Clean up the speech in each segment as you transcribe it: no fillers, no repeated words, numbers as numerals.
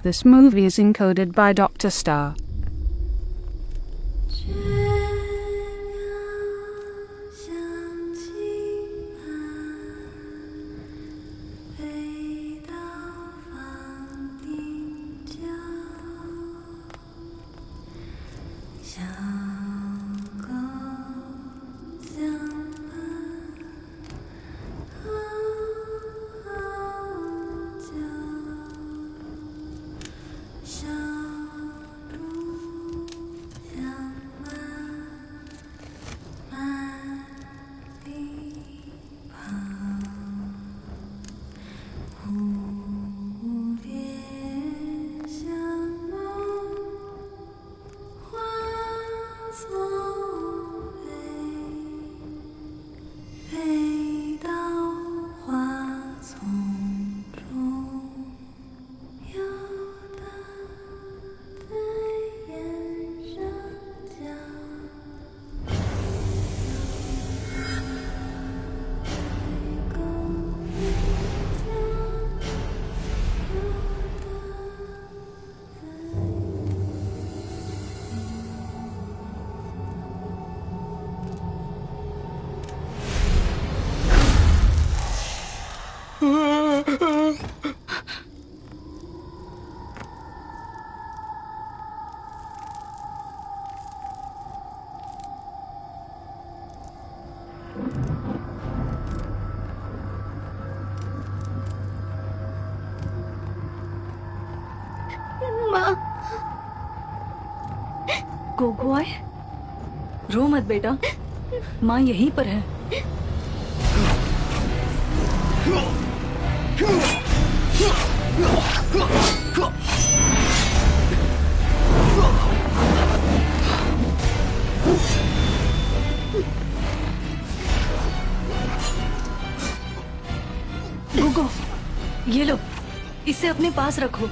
This movie is encoded by Dr. Star. Gogoi, रो मत बेटा, माँ यहीं पर है। गोगो, ये लो, इसे अपने पास रखो।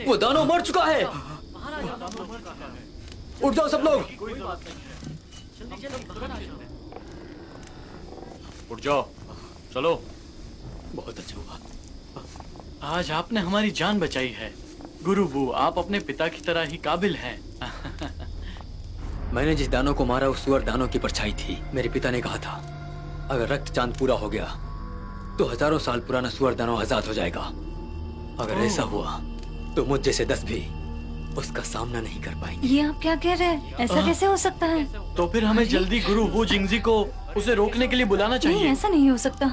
वो दानव मर चुका है। उठ जाओ सब लोग। उठ जाओ, चलो। बहुत अच्छा हुआ। आज आपने हमारी जान बचाई है गुरु बू। आप अपने पिता की तरह ही काबिल हैं। मैंने जिस दानव को मारा उस सुअर दानव की परछाई थी। मेरे पिता ने कहा था अगर रक्त चांद पूरा हो गया तो हजारों साल पुराना सुअर दानव आजाद हो जाएगा। अगर ऐसा हुआ तो मुझ जैसे 10 भी उसका सामना नहीं कर पाएंगे। ये आप क्या कह रहे हैं? ऐसा कैसे हो सकता है? तो फिर हमें जल्दी गुरु वू जिंगजी को उसे रोकने के लिए बुलाना चाहिए। नहीं, ऐसा नहीं हो सकता।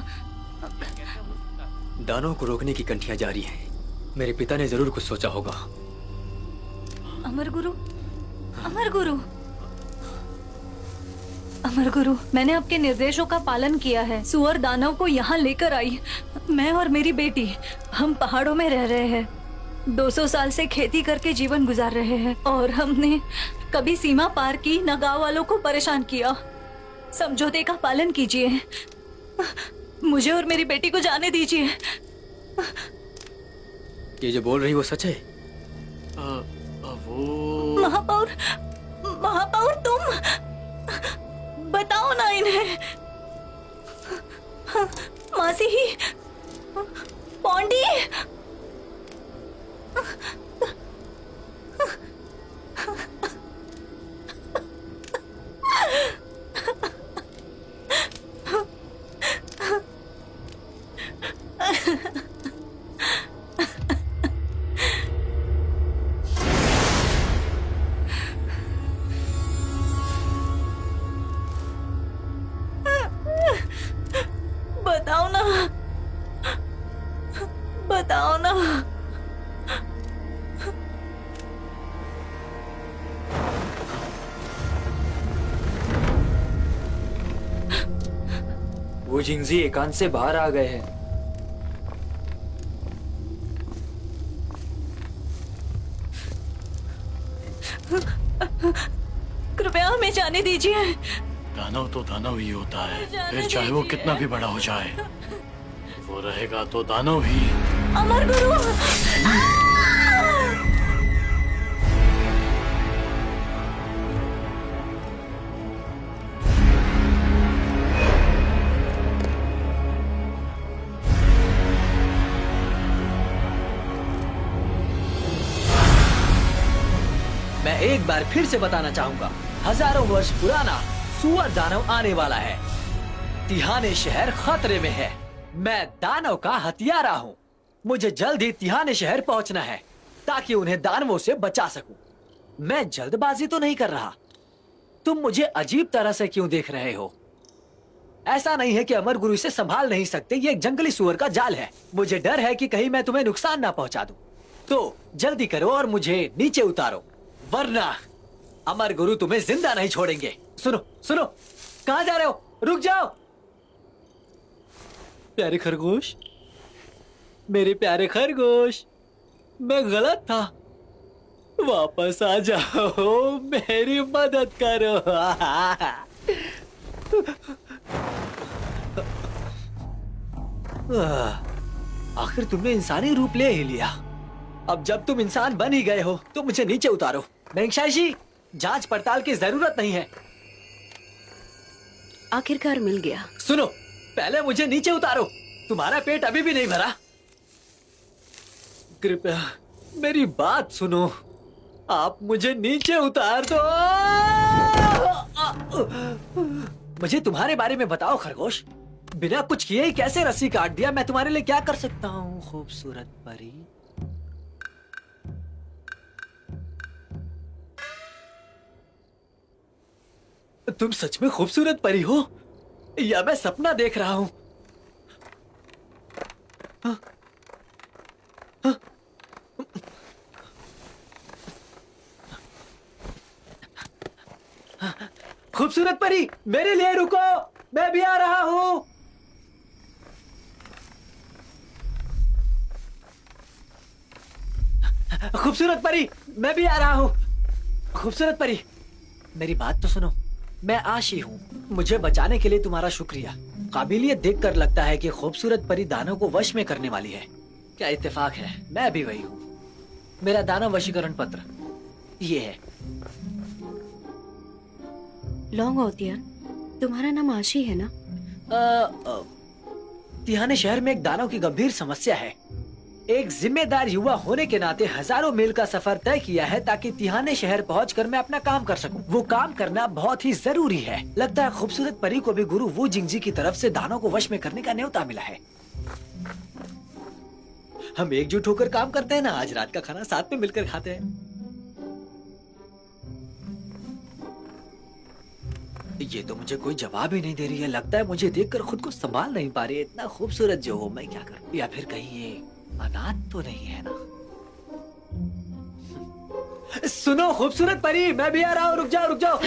दानव को रोकने की कंठियां जारी हैं। मेरे पिता ने जरूर कुछ सोचा होगा। अमर गुरु, अमर गुरु, अमर गुरु, मैंने आपके निर्देशों का पालन किया है। सुअर दानव को यहाँ लेकर आई। मैं और मेरी बेटी, हम पहाड़ों में रह रहे हैं। 200 साल से खेती करके जीवन गुजार रहे हैं और हमने कभी सीमा पार की न गांव वालों को परेशान किया। समझौते का पालन कीजिए। मुझे और मेरी बेटी को जाने दीजिए। ये जो बोल रही वो सच है? वो महापौर, महापौर तुम बताओ ना इन्हें। मासी ही, पौंडी, बताओ ना, बताओ ना। वो जिंगजी एकांत से बाहर आ गए हैं। कृपया हमें जाने दीजिए। दानव तो दानव ही होता है, जाने फिर चाहे वो दीजिए। कितना भी बड़ा हो जाए, वो रहेगा तो दानव ही। अमर गुरु, मैं एक बार फिर से बताना चाहूंगा, हजारों वर्ष पुराना सुअर दानव आने वाला है। तिहाने शहर खतरे में है। मैं दानव का हथियारा हूँ। मुझे जल्द ही तिहाने शहर पहुँचना है ताकि उन्हें दानवों से बचा सकूं। मैं जल्दबाजी तो नहीं कर रहा। तुम मुझे अजीब तरह से क्यों देख रहे हो? ऐसा नहीं है कि अमर गुरु इसे संभाल नहीं सकते। ये एक जंगली सुअर का जाल है। मुझे डर है कि कहीं मैं तुम्हें नुकसान ना पहुंचा दूं। तो जल्दी करो और मुझे नीचे उतारो, वरना अमर गुरु तुम्हें जिंदा नहीं छोड़ेंगे। सुनो सुनो, कहां जा रहे हो? रुक जाओ। प्यारे खरगोश, मेरे प्यारे खरगोश, मैं गलत था। वापस आ जाओ, मेरी मदद करो। आखिर तुमने इंसानी रूप ले ही लिया। अब जब तुम इंसान बन ही गए हो तो मुझे नीचे उतारो। मेंगशाइशी, जांच पड़ताल की जरूरत नहीं है। आखिरकार मिल गया। सुनो, पहले मुझे नीचे उतारो। तुम्हारा पेट अभी भी नहीं भरा। कृपया मेरी बात सुनो। आप मुझे नीचे उतार दो। मुझे तुम्हारे बारे में बताओ खरगोश। बिना कुछ किए ही कैसे रस्सी काट दिया? मैं तुम्हारे लिए क्या कर सकता हूँ खूबसूरत परी? तुम सच में खूबसूरत परी हो या मैं सपना देख रहा हूं? खूबसूरत परी, मेरे लिए रुको, मैं भी आ रहा हूं। खूबसूरत परी, मैं भी आ रहा हूं। खूबसूरत परी, मेरी बात तो सुनो। मैं आशी हूँ। मुझे बचाने के लिए तुम्हारा शुक्रिया। काबिलियत देखकर लगता है कि खूबसूरत परी दानव को वश में करने वाली है। क्या इत्तेफाक है, मैं भी वही हूँ। मेरा दानव वशीकरण पत्र ये है। लॉन्ग होतियर, तुम्हारा नाम आशी है ना? तिहाने शहर में एक दानव की गंभीर समस्या है। एक जिम्मेदार युवा होने के नाते हजारों मील का सफर तय किया है ताकि तिहाने शहर पहुंचकर मैं अपना काम कर सकूं। वो काम करना बहुत ही जरूरी है। लगता है खूबसूरत परी को भी गुरु वू जिंगजी की तरफ से दानव को वश में करने का न्योता मिला है। हम एकजुट होकर काम करते हैं ना। आज रात का खाना साथ में मिलकर खाते हैं। ये तो मुझे कोई जवाब ही नहीं दे रही है। लगता है मुझे देखकर खुद को संभाल नहीं पा रही है। इतना खूबसूरत जो हो, मैं क्या करूं? या फिर कहीं ये अनाथ तो नहीं है ना? सुनो खूबसूरत परी, मैं भी आ रहा हूँ। रुक जाओ रुक जाओ।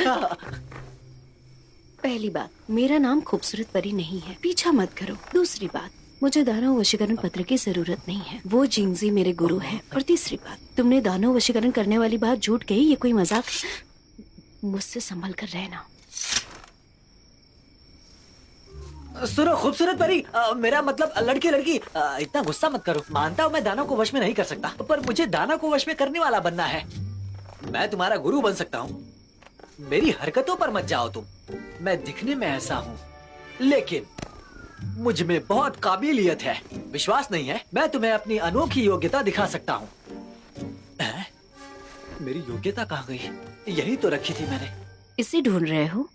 पहली बात, मेरा नाम खूबसूरत परी नहीं है, पीछा मत करो। दूसरी बात, मुझे दानव वशीकरण पत्र की जरूरत नहीं है। वो जिंगजी मेरे गुरु हैं। और तीसरी बात, तुमने दानव वशीकरण करने वाली बात झूठ कही, ये कोई मजाक? मुझसे संभल कर रहना। सुनो खूबसूरत परी, मेरा मतलब लड़की लड़की, इतना गुस्सा मत करो। मानता हूँ मैं दानव को वश में नहीं कर सकता, पर मुझे दानव को वश में करने वाला बनना है। मैं तुम्हारा गुरु बन सकता हूँ। मेरी हरकतों पर मत जाओ तुम। मैं दिखने में ऐसा हूँ, लेकिन मुझ में बहुत काबिलियत है। विश्वास नहीं है? मैं तुम्हें अपनी अनोखी योग्यता दिखा सकता हूँ। मेरी योग्यता कहाँ गई? यही तो रखी थी मैंने। इसे ढूंढ रहे हो?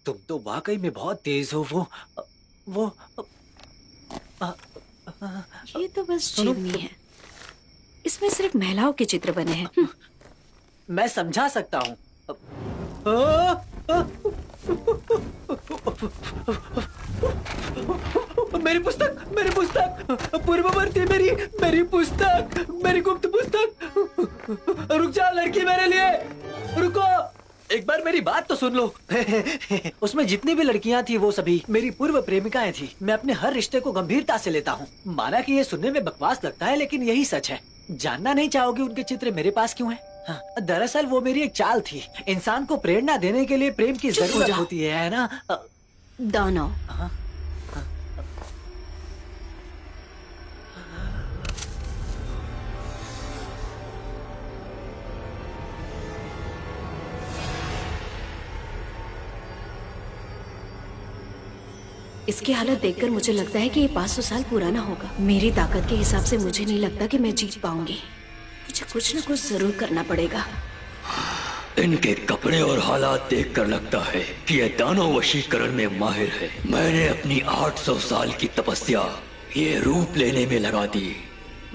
तुम तो वाकई में बहुत तेज हो। वो ये तो बस चिमनी है, इसमें सिर्फ महिलाओं के चित्र बने हैं। मैं समझा सकता हूँ। मेरी पुस्तक, मेरी पुस्तक, पूर्ववर्ती, मेरी पुस्तक, मेरी गुप्त पुस्तक। रुक जा लड़की, मेरे लिए रुको। एक बार मेरी बात तो सुन लो। उसमें जितनी भी लड़कियां थी वो सभी मेरी पूर्व प्रेमिकाएं थी। मैं अपने हर रिश्ते को गंभीरता से लेता हूँ। माना कि ये सुनने में बकवास लगता है, लेकिन यही सच है। जानना नहीं चाहोगे उनके चित्र मेरे पास क्यों हैं? हाँ, दरअसल वो मेरी एक चाल थी। इंसान को प्रेरणा देने के लिए प्रेम की जरूरत होती है ना? दानव, इसकी हालत देखकर मुझे लगता है कि ये 500 साल पुराना होगा। मेरी ताकत के हिसाब से मुझे नहीं लगता कि मैं जीत पाऊंगी। मुझे कुछ न कुछ जरूर करना पड़ेगा। इनके कपड़े और हालात देखकर लगता है कि ये दानव वशीकरण में माहिर है। मैंने अपनी 800 साल की तपस्या ये रूप लेने में लगा दी।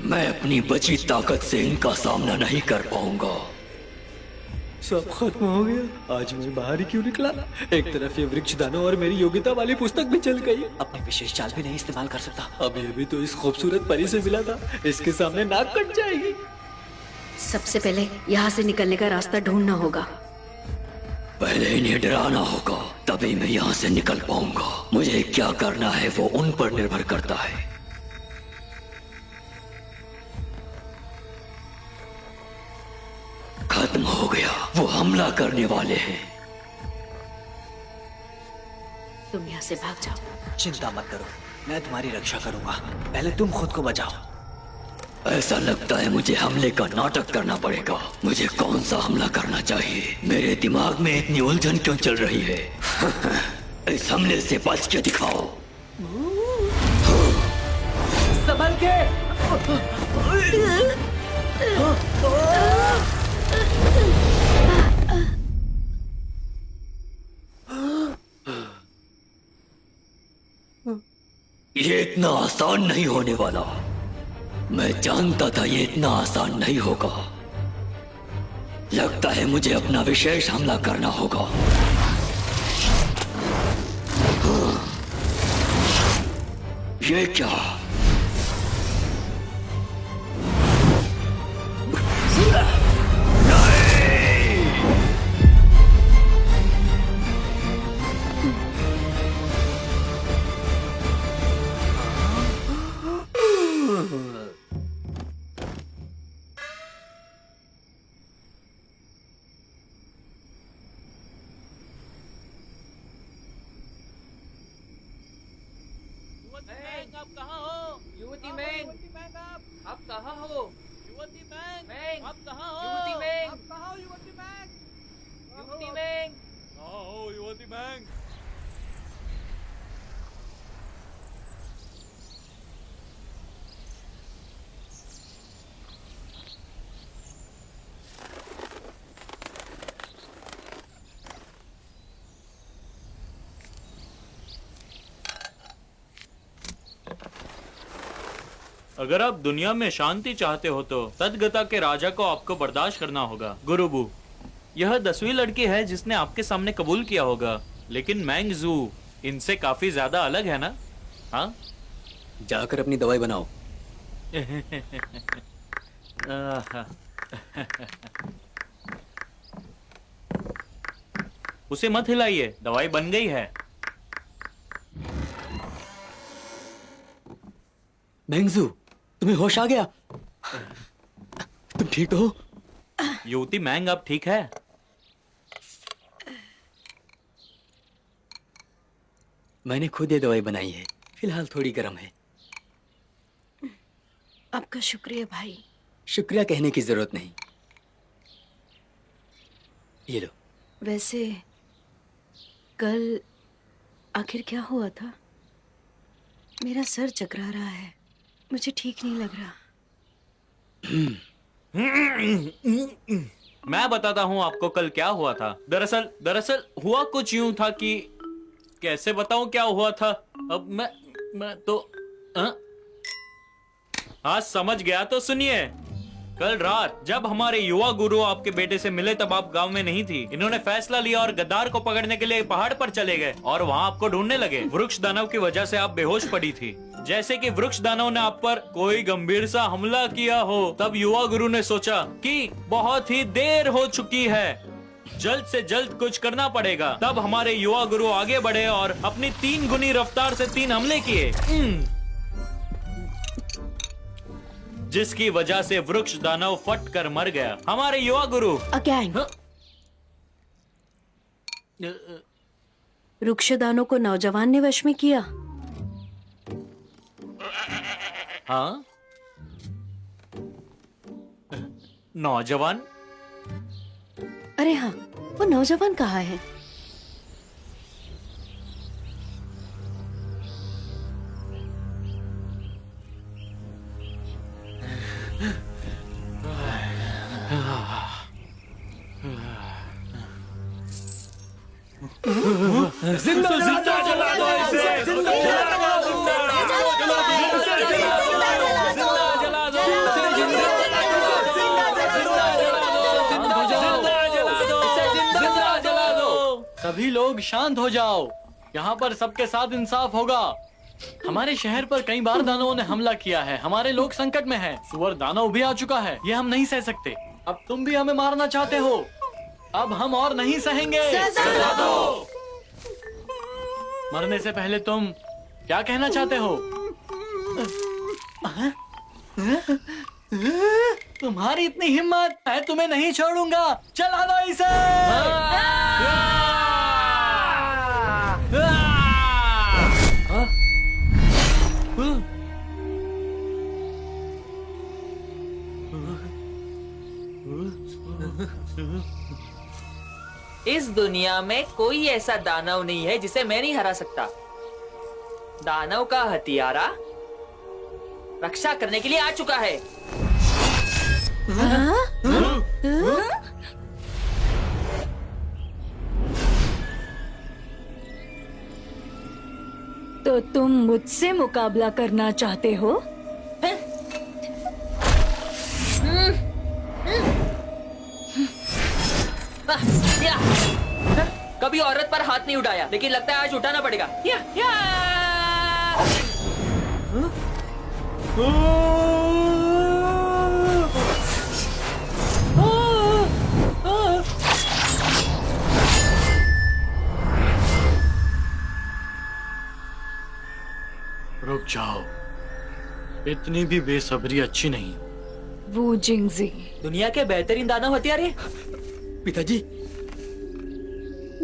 मैं अपनी बची ताकत से इनका सामना नहीं कर पाऊंगा। सब खत्म हो गया। आज मैं बाहर ही क्यों निकला? एक तरफ ये वृक्ष दानव और मेरी योग्यता वाली पुस्तक भी चल गई। अपनी विशेष चाल भी नहीं इस्तेमाल कर सकता। अभी तो इस खूबसूरत परी से मिला था, इसके सामने नाक कट जाएगी। सबसे पहले यहाँ से निकलने का रास्ता ढूंढना होगा। पहले इन्हें डराना होगा, तभी मैं यहाँ से निकल पाऊंगा। मुझे क्या करना है वो उन पर निर्भर करता है। खत्म हो गया, वो हमला करने वाले हैं। तुम यहाँ से भाग जाओ। चिंता मत करो, मैं तुम्हारी रक्षा करूंगा। पहले तुम खुद को बचाओ। ऐसा लगता है मुझे हमले का नाटक करना पड़ेगा। मुझे कौन सा हमला करना चाहिए? मेरे दिमाग में इतनी उलझन क्यों चल रही है? इस हमले से बच के दिखाओ। संभल के। ये इतना आसान नहीं होने वाला। मैं जानता था ये इतना आसान नहीं होगा। लगता है मुझे अपना विशेष हमला करना होगा। ये क्या? आप कहाँ हो? युवती मैंग, आप कहाँ हो? युवती मैंग, आप कहाँ हो? युवती मैंग, आप कहाँ हो? युवती मैंग, युवती मैंग, कहाँ हो? युवती मैंग। अगर आप दुनिया में शांति चाहते हो तो तदगता के राजा को आपको बर्दाश्त करना होगा। गुरुबू, यह 10वीं लड़की है जिसने आपके सामने कबूल किया होगा, लेकिन मैंग जू इनसे काफी ज्यादा अलग है ना? हाँ, जाकर अपनी दवाई बनाओ। उसे मत हिलाइए, दवाई बन गई है। मैंगजू, तुम्हें होश आ गया? तुम ठीक तो हो? युवती मैंग अब ठीक है? मैंने खुद ये दवाई बनाई है, फिलहाल थोड़ी गर्म है। आपका शुक्रिया भाई। शुक्रिया कहने की जरूरत नहीं। ये लो। वैसे कल आखिर क्या हुआ था? मेरा सर चकरा रहा है, मुझे ठीक नहीं लग रहा। मैं बताता हूँ आपको कल क्या हुआ था। दरअसल हुआ कुछ यूं था कि कैसे बताऊं क्या हुआ था। अब मैं तो हाँ समझ गया, तो सुनिए। कल रात जब हमारे युवा गुरु आपके बेटे से मिले तब आप गांव में नहीं थी। इन्होंने फैसला लिया और गद्दार को पकड़ने के लिए पहाड़ पर चले गए और वहां आपको ढूंढने लगे। वृक्ष दानव की वजह से आप बेहोश पड़ी थी। जैसे कि वृक्ष दानव ने आप पर कोई गंभीर सा हमला किया हो, तब युवा गुरु ने सोचा कि बहुत ही देर हो चुकी है, जल्द से जल्द कुछ करना पड़ेगा। तब हमारे युवा गुरु आगे बढ़े और अपनी 3 गुनी रफ्तार से 3 हमले किए, जिसकी वजह से वृक्ष दानव फट कर मर गया। हमारे युवा गुरु अगेन वृक्षदानों को नौजवान ने वश में किया। हाँ नौजवान? अरे हाँ, वो नौजवान कहाँ है? जिंदा जला दो इसे, जिंदा जला दो, सभी लोग शांत हो जाओ। यहाँ पर सबके साथ इंसाफ होगा। हमारे शहर पर कई बार दानवों ने हमला किया है। हमारे लोग संकट में हैं। सुअर दानव भी आ चुका है, ये हम नहीं सह सकते। अब तुम भी हमें मारना चाहते हो, अब हम और नहीं सहेंगे। सजा दो। मरने से पहले तुम क्या कहना चाहते हो? तुम्हारी इतनी हिम्मत, मैं तुम्हें नहीं छोड़ूंगा। चला दो इसे। इस दुनिया में कोई ऐसा दानव नहीं है जिसे मैं नहीं हरा सकता। दानव का हथियारा रक्षा करने के लिए आ चुका है। तो तुम मुझसे मुकाबला करना चाहते हो? कभी औरत पर हाथ नहीं उठाया, लेकिन लगता है आज उठाना पड़ेगा। रुक जाओ, इतनी भी बेसब्री अच्छी नहीं। वो जिंगजी दुनिया के बेहतरीन दानव हथियार है। पिताजी।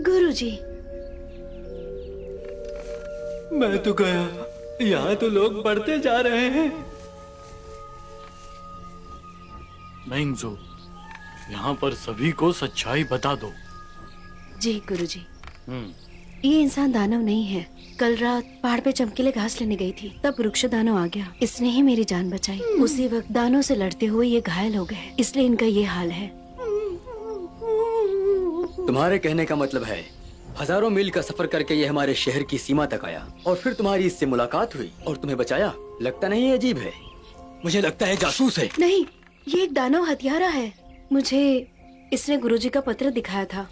गुरुजी। मैं तो गया, यहाँ तो लोग बढ़ते जा रहे हैं। मैंगजू, यहाँ पर सभी को सच्चाई बता दो। जी गुरुजी। ये इंसान दानव नहीं है। कल रात पहाड़ पे चमकीले घास लेने गई थी, तब वृक्ष दानव आ गया। इसने ही मेरी जान बचाई। उसी वक्त दानों से लड़ते हुए ये घायल हो गए, इसलिए इनका ये हाल है। तुम्हारे कहने का मतलब है हजारों मील का सफर करके ये हमारे शहर की सीमा तक आया और फिर तुम्हारी इससे मुलाकात हुई और तुम्हें बचाया? लगता नहीं है अजीब है? मुझे लगता है जासूस है। नहीं, ये एक दानव हथियारा है। मुझे इसने गुरुजी का पत्र दिखाया था।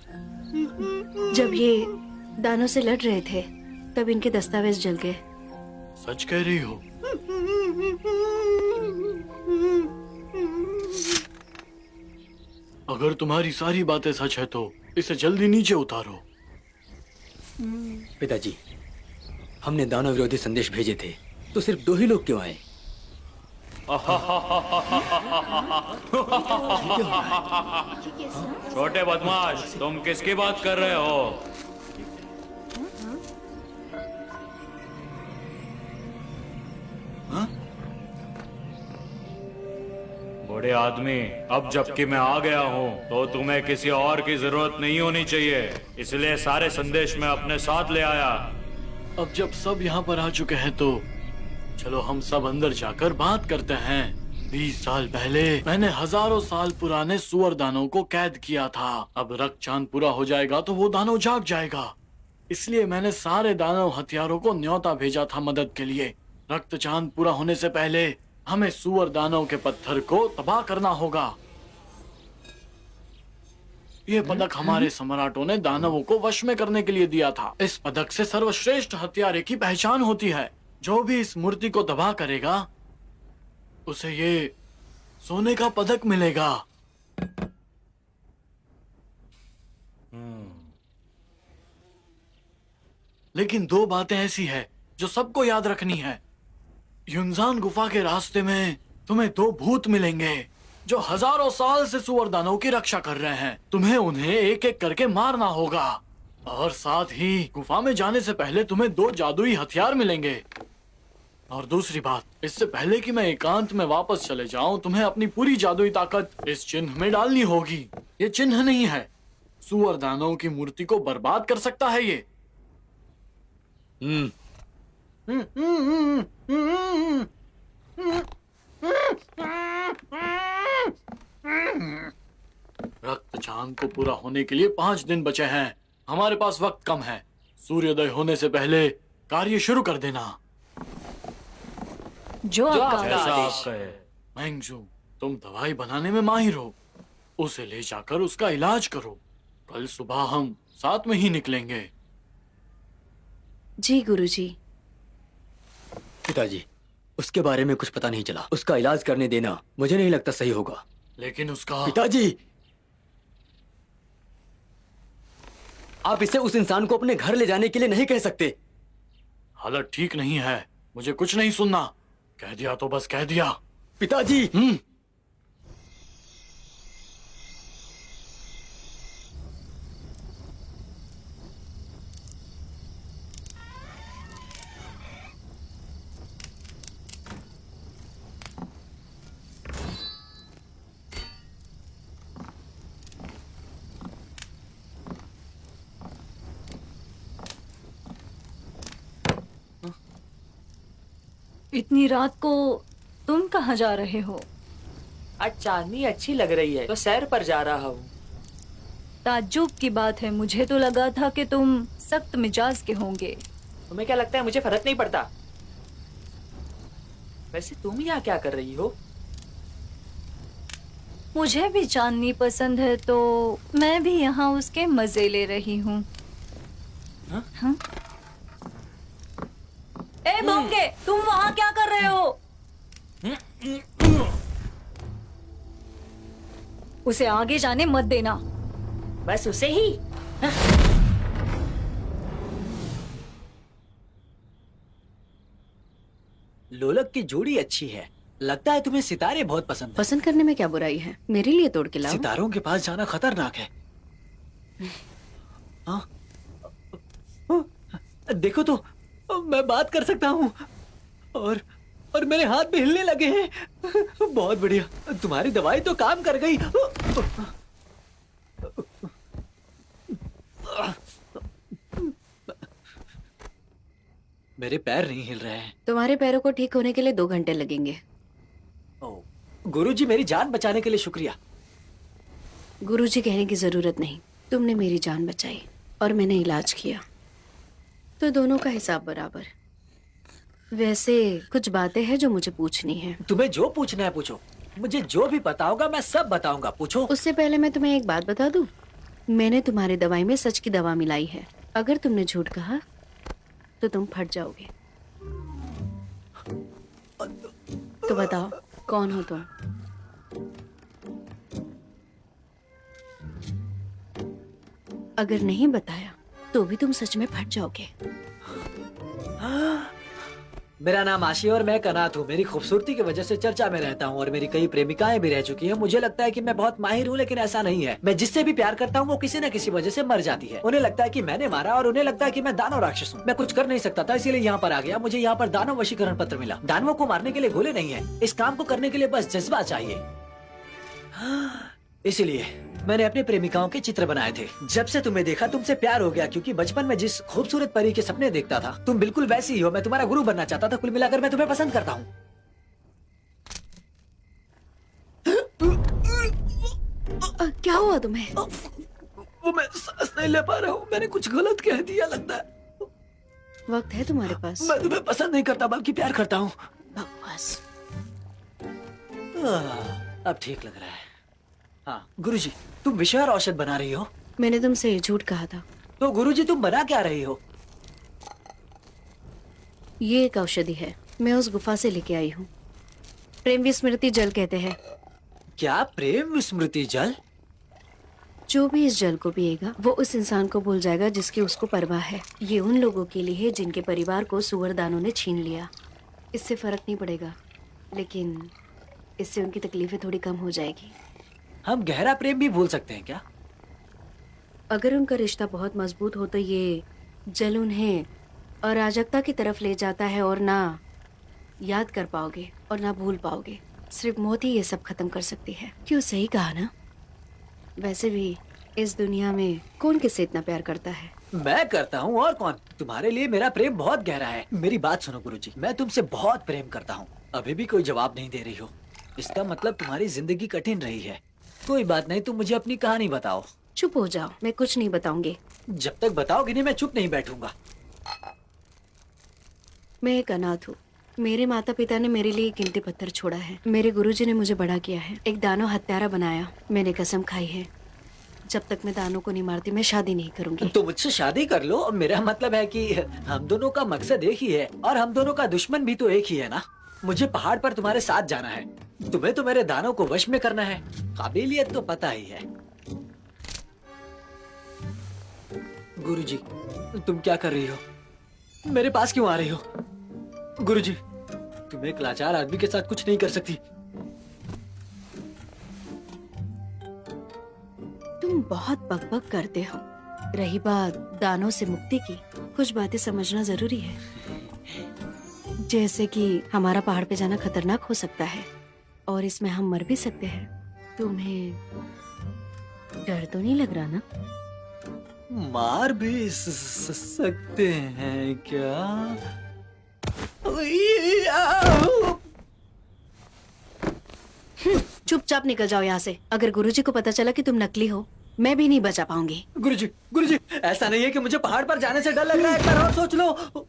जब ये दानों से लड़ रहे थे तब इनके दस्तावेज जल गए। सच कह रही हो? अगर तुम्हारी सारी बातें सच है तो इसे जल्दी नीचे उतारो। पिताजी, हमने दानव विरोधी संदेश भेजे थे, तो सिर्फ 2 ही लोग क्यों आए? छोटे बदमाश, तुम किसकी बात कर रहे हो? बड़े आदमी, अब जबकि मैं आ गया हूँ तो तुम्हें किसी और की जरूरत नहीं होनी चाहिए, इसलिए सारे संदेश मैं अपने साथ ले आया। अब जब सब यहाँ पर आ चुके हैं तो चलो हम सब अंदर जाकर बात करते हैं। 20 साल पहले मैंने हजारों साल पुराने सुअर दानव को कैद किया था। अब रक्त चांद पूरा हो जाएगा तो वो दानव जाग जाएगा, इसलिए मैंने सारे दानव हथियारों को न्योता भेजा था मदद के लिए। रक्त चांद पूरा होने से पहले हमें सुअर दानव के पत्थर को तबाह करना होगा। ये पदक हमारे सम्राटों ने दानवों को वश में करने के लिए दिया था। इस पदक से सर्वश्रेष्ठ हत्यारे की पहचान होती है। जो भी इस मूर्ति को तबाह करेगा उसे ये सोने का पदक मिलेगा। लेकिन 2 बातें ऐसी है जो सबको याद रखनी है। युनजान गुफा के रास्ते में तुम्हें 2 भूत मिलेंगे जो हजारों साल से सुअर दानव की रक्षा कर रहे हैं। तुम्हें उन्हें एक एक करके मारना होगा, और साथ ही गुफा में जाने से पहले तुम्हें 2 जादुई हथियार मिलेंगे। और दूसरी बात, इससे पहले कि मैं एकांत में वापस चले जाऊं, तुम्हें अपनी पूरी जादुई ताकत इस चिन्ह में डालनी होगी। ये चिन्ह नहीं है, सुअर दानव की मूर्ति को बर्बाद कर सकता है ये। रक्त चांद को पूरा होने के लिए 5 दिन बचे हैं। हमारे पास वक्त कम है। सूर्योदय होने से पहले कार्य शुरू कर देना। जो आपका जैसा आदेश। आप कहे। मैंगजू, तुम दवाई बनाने में माहिर हो, उसे ले जाकर उसका इलाज करो। कल सुबह हम साथ में ही निकलेंगे। जी गुरुजी। पिताजी, उसके बारे में कुछ पता नहीं चला। उसका इलाज करने देना मुझे नहीं लगता सही होगा। लेकिन उसका पिताजी, आप इसे उस इंसान को अपने घर ले जाने के लिए नहीं कह सकते। हालत ठीक नहीं है, मुझे कुछ नहीं सुनना। कह दिया तो बस कह दिया। पिताजी, इतनी रात को तुम कहाँ जा रहे हो? आज चांदनी अच्छी लग रही है तो सैर पर जा रहा हूँ। ताज्जुब की बात है, मुझे तो लगा था कि तुम सख्त मिजाज के होंगे। तुम्हें क्या लगता है मुझे फर्क नहीं पड़ता? वैसे तुम यहाँ क्या कर रही हो? मुझे भी चांदनी पसंद है तो मैं भी यहाँ उसके मजे ले रही हूँ। हाँ? ए भोंगे, तुम वहाँ क्या कर रहे हो? उसे आगे जाने मत देना। बस उसे ही। लोलक की जोड़ी अच्छी है। लगता है तुम्हें सितारे बहुत पसंद हैं। पसंद करने में क्या बुराई है? मेरे लिए तोड़ के लाओ। सितारों के पास जाना खतरनाक है। हाँ? देखो तो, मैं बात कर सकता हूँ और मेरे हाथ भी हिलने लगे हैं। बहुत बढ़िया, तुम्हारी दवाई तो काम कर गई। मेरे पैर नहीं हिल रहे हैं। तुम्हारे पैरों को ठीक होने के लिए 2 घंटे लगेंगे। गुरुजी, मेरी जान बचाने के लिए शुक्रिया। गुरुजी कहने की जरूरत नहीं, तुमने मेरी जान बचाई और मैंने इलाज किया, तो दोनों का हिसाब बराबर। वैसे कुछ बातें हैं जो मुझे पूछनी है। तुम्हें जो पूछना है पूछो। मुझे जो भी पता होगा मैं सब बताऊंगा, पूछो। उससे पहले मैं तुम्हें एक बात बता दूं। मैंने तुम्हारी दवाई में सच की दवा मिलाई है। अगर तुमने झूठ कहा तो तुम फट जाओगे। तो बताओ, कौन हो तुम? अगर नहीं बताया तो भी तुम सच में फट जाओगे। मेरा नाम आशी और मैं कनात हूँ। मेरी खूबसूरती की वजह से चर्चा में रहता हूँ और मेरी कई प्रेमिकाएं भी रह चुकी हैं। मुझे लगता है कि मैं बहुत माहिर हूँ, लेकिन ऐसा नहीं है। मैं जिससे भी प्यार करता हूँ वो किसी न किसी वजह से मर जाती है। उन्हें लगता है कि मैंने मारा और उन्हें लगता है कि मैं दानव राक्षस हूँ। मैं कुछ कर नहीं सकता था, इसीलिए यहाँ पर आ गया। मुझे यहाँ पर दानव वशीकरण पत्र मिला। दानवों को मारने के लिए गोले नहीं है, इस काम को करने के लिए बस जज्बा चाहिए। इसीलिए मैंने अपने प्रेमिकाओं के चित्र बनाए थे। जब से तुम्हें देखा तुमसे प्यार हो गया, क्योंकि बचपन में जिस खूबसूरत परी के सपने देखता था तुम बिल्कुल वैसी ही हो। मैं तुम्हारा गुरु बनना चाहता था। कुल मिलाकर मैं तुम्हें पसंद करता हूँ। क्या हुआ तुम्हें? वो मैं सांस नहीं ले पा रहा हूँ। मैंने कुछ गलत कह दिया लगता है। वक्त है तुम्हारे पास? मैं तुम्हें पसंद नहीं करता बल्कि प्यार करता हूँ। बकवास। अब ठीक लग रहा है। हाँ गुरुजी, तुम विषय और औषध बना रही हो? मैंने तुमसे ये झूठ कहा था। तो गुरुजी तुम बना क्या रही हो? ये एक औषधि है, मैं उस गुफा से लेके आई हूँ। प्रेम विस्मृति जल कहते हैं। क्या प्रेम विस्मृति जल? जो भी इस जल को पिएगा वो उस इंसान को भूल जाएगा जिसकी उसको परवाह है। ये उन लोगों के लिए है जिनके परिवार को सुअर दानों ने छीन लिया। इससे फर्क नहीं पड़ेगा, लेकिन इससे उनकी तकलीफें थोड़ी कम हो जाएगी। हम गहरा प्रेम भी भूल सकते हैं क्या? अगर उनका रिश्ता बहुत मजबूत हो तो ये जल उन्हें अराजकता की तरफ ले जाता है, और ना याद कर पाओगे और ना भूल पाओगे। सिर्फ मौत ही ये सब खत्म कर सकती है। क्यों, सही कहा ना? वैसे भी इस दुनिया में कौन किससे इतना प्यार करता है? मैं करता हूँ, और कौन? तुम्हारे लिए मेरा प्रेम बहुत गहरा है। मेरी बात सुनो गुरुजी, मैं तुमसे बहुत प्रेम करता हूँ। अभी भी कोई जवाब नहीं दे रही हो। इसका मतलब तुम्हारी जिंदगी कठिन रही है। कोई बात नहीं, तुम मुझे अपनी कहानी बताओ। चुप हो जाओ, मैं कुछ नहीं बताऊंगी। जब तक बताओगी नहीं मैं चुप नहीं बैठूंगा। मैं एक अनाथ हूँ। मेरे माता पिता ने मेरे लिए कीमती पत्थर छोड़ा है। मेरे गुरुजी ने मुझे बड़ा किया है, एक दानव हत्यारा बनाया। मैंने कसम खाई है, जब तक मैं दानों को नहीं मारती मैं शादी नहीं करूंगी। तो मुझसे शादी कर लो। मेरा मतलब है कि हम दोनों का मकसद एक ही है, और हम दोनों का दुश्मन भी तो एक ही है ना। मुझे पहाड़ पर तुम्हारे साथ जाना है, तुम्हें तो मेरे दानों को वश में करना है। काबिलियत तो पता ही है। गुरुजी, तुम क्या कर रही हो? मेरे पास क्यों आ रही हो? गुरुजी, तुम एक लाचार आदमी के साथ कुछ नहीं कर सकती। तुम बहुत बकबक करते हो। रही बात दानों से मुक्ति की, कुछ बातें समझना जरूरी है। जैसे कि हमारा पहाड़ पे जाना खतरनाक हो सकता है, और इसमें हम मर भी सकते हैं। तुम्हें डर तो नहीं लग रहा ना? मार भी सकते हैं क्या? चुपचाप निकल जाओ यहाँ से। अगर गुरुजी को पता चला कि तुम नकली हो, मैं भी नहीं बचा पाऊंगी। गुरुजी, गुरुजी, ऐसा नहीं है कि मुझे पहाड़ पर जाने से डर लग रहा है। एक बार और सोच लो।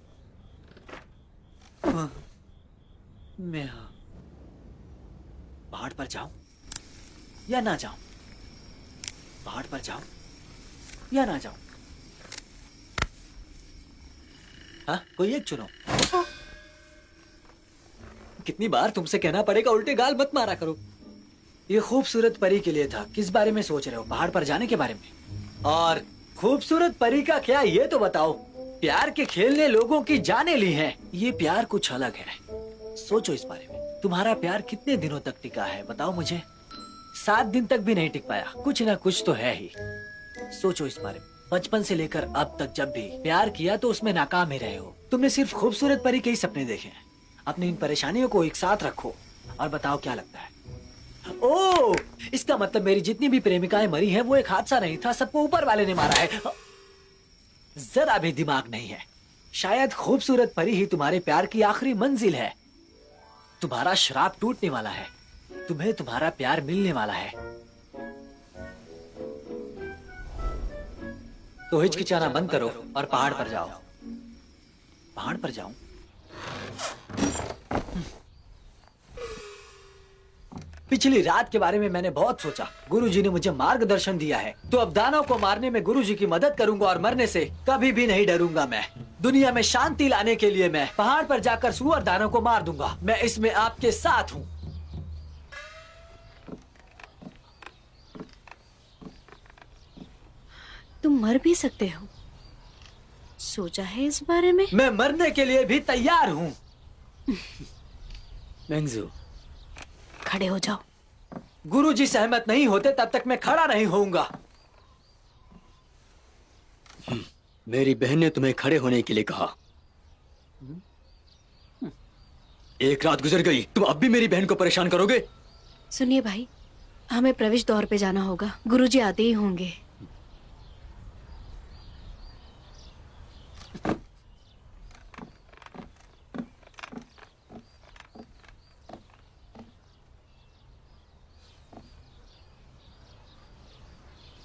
मैं पहाड़ पर जाऊं या ना जाऊं? पहाड़ पर जाऊं या ना जाऊं? हाँ, कोई एक चुनो। कितनी बार तुमसे कहना पड़ेगा उल्टे गाल मत मारा करो। ये खूबसूरत परी के लिए था। किस बारे में सोच रहे हो? पहाड़ पर जाने के बारे में? और खूबसूरत परी का क्या, ये तो बताओ। प्यार के खेल ने लोगों की जानें ली हैं। ये प्यार कुछ अलग है। सोचो इस बारे में। तुम्हारा प्यार कितने दिनों तक टिका है बताओ मुझे? 7 दिन तक भी नहीं टिक पाया। कुछ ना कुछ तो है ही। सोचो इस बारे में। बचपन से लेकर अब तक जब भी प्यार किया तो उसमें नाकाम ही रहे हो। तुमने सिर्फ खूबसूरत परी के ही सपने देखे हैं। अपनी इन परेशानियों को एक साथ रखो और बताओ क्या लगता है। ओह, इसका मतलब मेरी जितनी भी प्रेमिकाएं मरी हैं वो एक हादसा नहीं था, सबको ऊपर वाले ने मारा है। जरा भी दिमाग नहीं है। शायद खूबसूरत परी ही तुम्हारे प्यार की आखिरी मंजिल है। तुम्हारा श्राप टूटने वाला है। तुम्हें तुम्हारा प्यार मिलने वाला है। तो हिचकिचाना बंद करो और पहाड़ पर जाओ। पहाड़ पर जाऊं? पिछली रात के बारे में मैंने बहुत सोचा। गुरुजी ने मुझे मार्गदर्शन दिया है, तो अब दानव को मारने में गुरुजी की मदद करूंगा, और मरने से कभी भी नहीं डरूंगा। मैं दुनिया में शांति लाने के लिए मैं पहाड़ पर जाकर सुअर दानव को मार दूंगा। मैं इसमें आपके साथ हूं। तुम मर भी सकते हो। सोचा है इस बारे में? मैं मरने के लिए भी तैयार हूं। मेंगजू, खड़े हो जाओ। गुरुजी सहमत नहीं होते तब तक मैं खड़ा नहीं होऊंगा। मेरी बहन ने तुम्हें खड़े होने के लिए कहा। एक रात गुजर गई, तुम अब भी मेरी बहन को परेशान करोगे? सुनिए भाई, हमें प्रवेश द्वार पे जाना होगा, गुरुजी आते ही होंगे।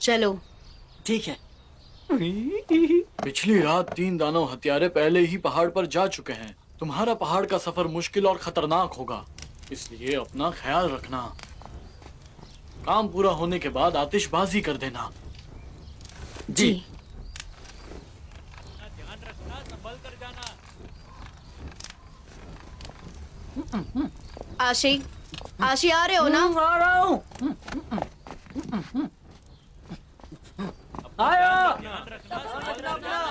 चलो। ठीक है। पिछली रात 3 दानव हत्यारे पहले ही पहाड़ पर जा चुके हैं। तुम्हारा पहाड़ का सफर मुश्किल और खतरनाक होगा, इसलिए अपना ख्याल रखना। काम पूरा होने के बाद आतिशबाजी कर देना। जी। ध्यान रखना, संभल कर जाना। आशी, आशी आ रहे हो ना? आ रहा हूँ। आया। ध्यान रखना, संभल कर जाना।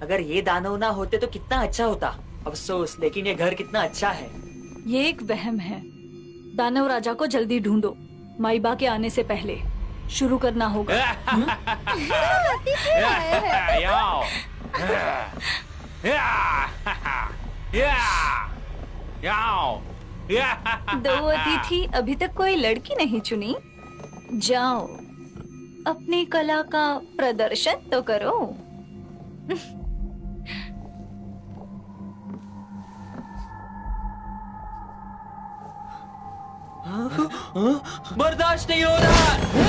अगर ये दानव ना होते तो कितना अच्छा होता। अफसोस, लेकिन ये घर कितना अच्छा है। ये एक वहम है। दानव राजा को जल्दी ढूंढो, माइबा के आने से पहले। शुरू करना होगा। याओ। याओ। दो अतिथि, अभी तक कोई लड़की नहीं चुनी। जाओ, अपनी कला का प्रदर्शन तो करो। बर्दाश्त नहीं हो रहा।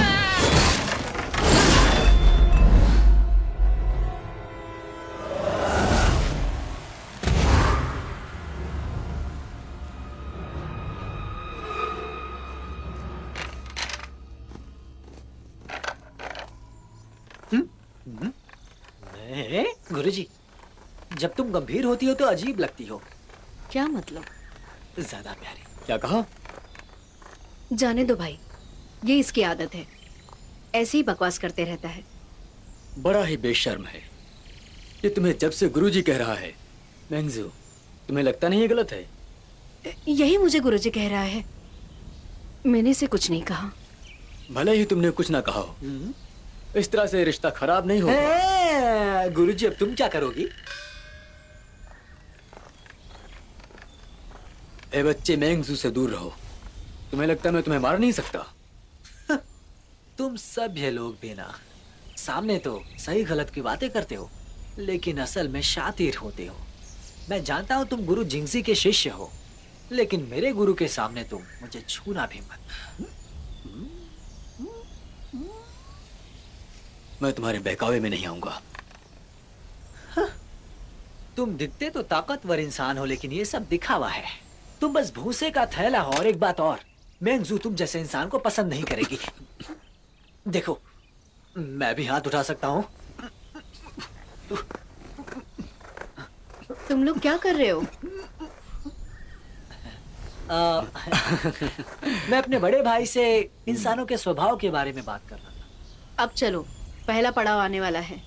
गुरुजी, जब तुम गंभीर होती हो तो अजीब लगती हो। क्या मतलब? ज्यादा प्यारी। क्या कहा? जाने दो भाई, ये इसकी आदत है, ऐसे ही बकवास करते रहता है। बड़ा ही बेशर्म है। ये तुम्हें जब से गुरुजी कह रहा है। मैंगजू, तुम्हें लगता नहीं ये गलत है? यही मुझे गुरुजी कह रहा है, मैंने इसे कुछ नहीं कहा। भले ही तुमने कुछ ना कहा हो, इस तरह से रिश्ता खराब नहीं होगा। गुरुजी, अब तुम क्या करोगी? ए बच्चे, मैंगजू से दूर रहो। तुम्हें लगता है मैं तुम्हें मार नहीं सकता? तुम सभ्य लोग भी ना, सामने तो सही गलत की बातें करते हो, लेकिन असल में शातिर होते हो। मैं जानता हूँ तुम गुरु जिंगजी के शिष्य हो, लेकिन मेरे गुरु के सामने तुम मुझे छूना भी मत। मैं तुम्हारे बहकावे में नहीं आऊंगा। तुम दिखते तो ताकतवर इंसान हो, लेकिन ये सब दिखावा है। तुम बस भूसे का थैला हो। और एक बात और, मैंगजू तुम जैसे इंसान को पसंद नहीं करेगी। देखो, मैं भी हाथ उठा सकता हूँ। तुम लोग क्या कर रहे हो? मैं अपने बड़े भाई से इंसानों के स्वभाव के बारे में बात कर रहा था। अब चलो, पहला पड़ाव आने वाला है।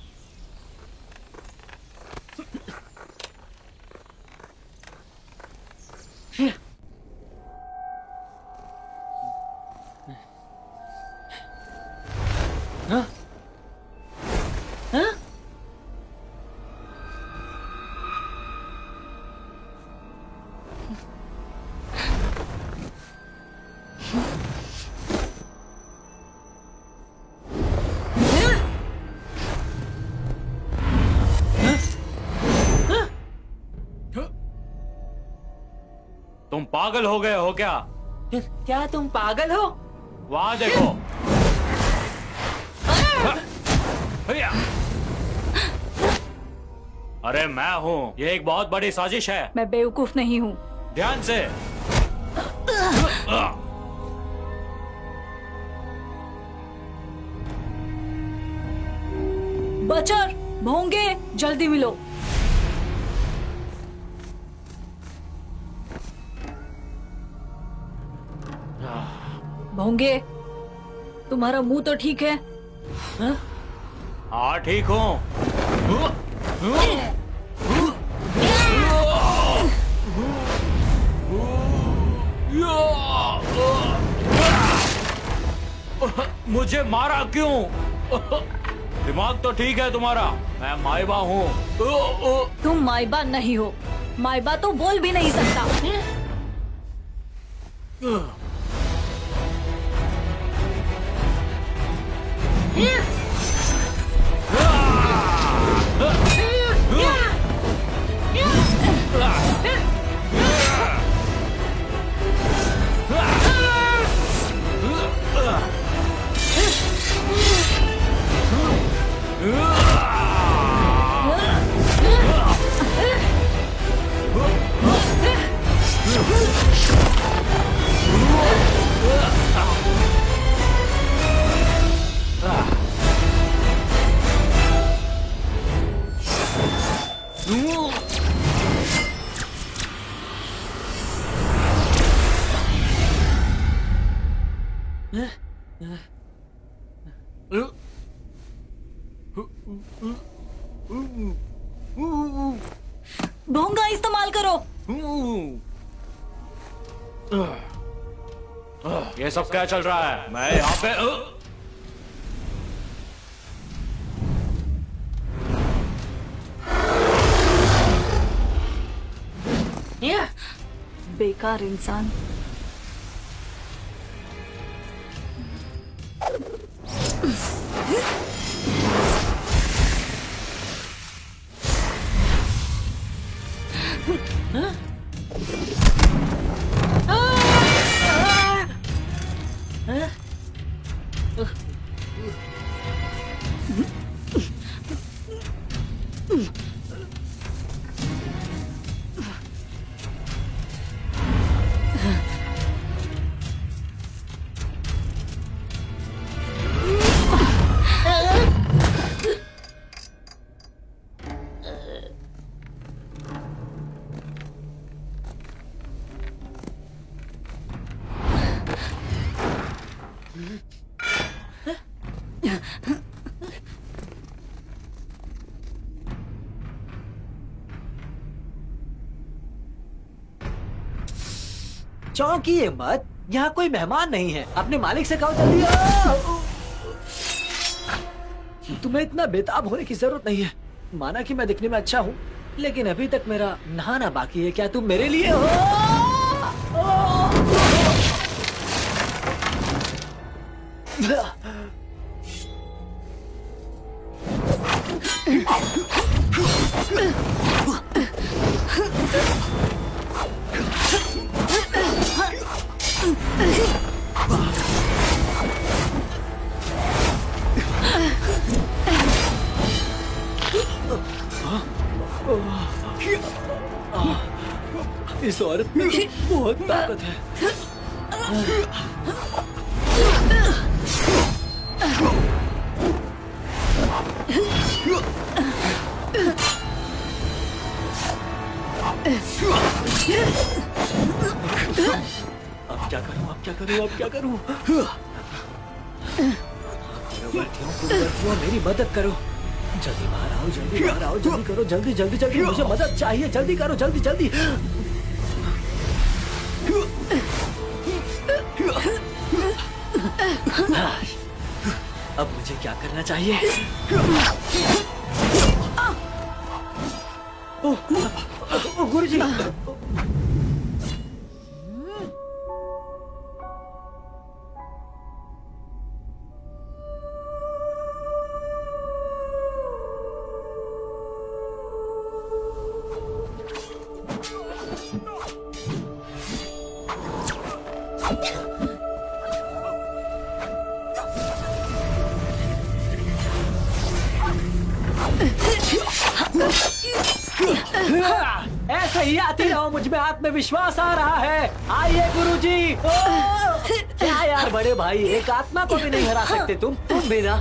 हाँ? हाँ? तुम पागल हो गए हो क्या? क्या तुम पागल हो? वहां देखो। भैया, अरे मैं हूं। ये एक बहुत बड़ी साजिश है। मैं बेवकूफ नहीं हूँ। ध्यान से। बचर, भोंगे, जल्दी मिलो। ढोंगे, तुम्हारा मुंह तो ठीक है। हाँ ठीक हूँ। मुझे मारा क्यों? दिमाग तो ठीक है तुम्हारा, मैं माइबा हूँ। तुम माइबा नहीं हो, माइबा तो बोल भी नहीं सकता। ढोंगा इस्तेमाल करो। ये सब क्या चल रहा है? मैं यहाँ पे बेकार इंसान। चौंकिए मत, यहाँ कोई मेहमान नहीं है। अपने मालिक से कहो जल्दी तुम्हें इतना बेताब होने की जरूरत नहीं है। माना कि मैं दिखने में अच्छा हूँ, लेकिन अभी तक मेरा नहाना बाकी है। क्या तुम मेरे लिए हो? इस औरत में बहुत ताकत है। अब क्या करूं? अब क्या करूं? अब क्या करूं? कुर्बातियों, मेरी मदद करो। जल्दी बाहर आओ, जल्दी बाहर आओ, जल्दी करो, जल्दी जल्दी जल्दी, मुझे मदद चाहिए। जल्दी करो, जल्दी जल्दी। अब मुझे क्या करना चाहिए? गुरुजी, ऐसे ही आती रहो, मुझ में आत्मविश्वास आ रहा है। आइए गुरुजी। क्या यार बड़े भाई, एक आत्मा को भी नहीं हरा सकते तुम भी ना।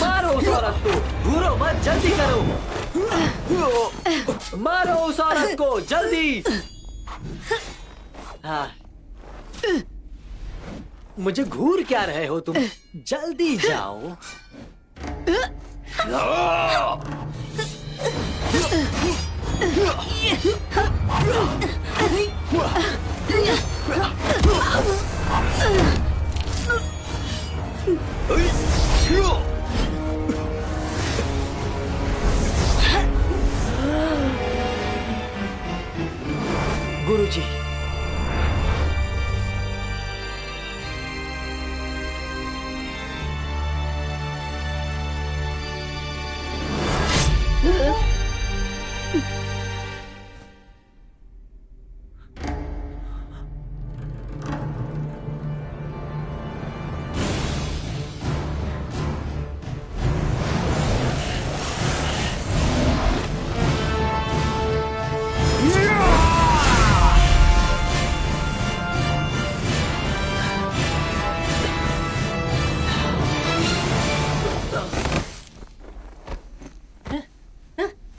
मारो उस औरत को, घूरो मत, जल्दी करो। मारो उस औरत को, जल्दी। हाँ। मुझे घूर क्या रहे हो तुम? जल्दी जाओ। गुरुजी,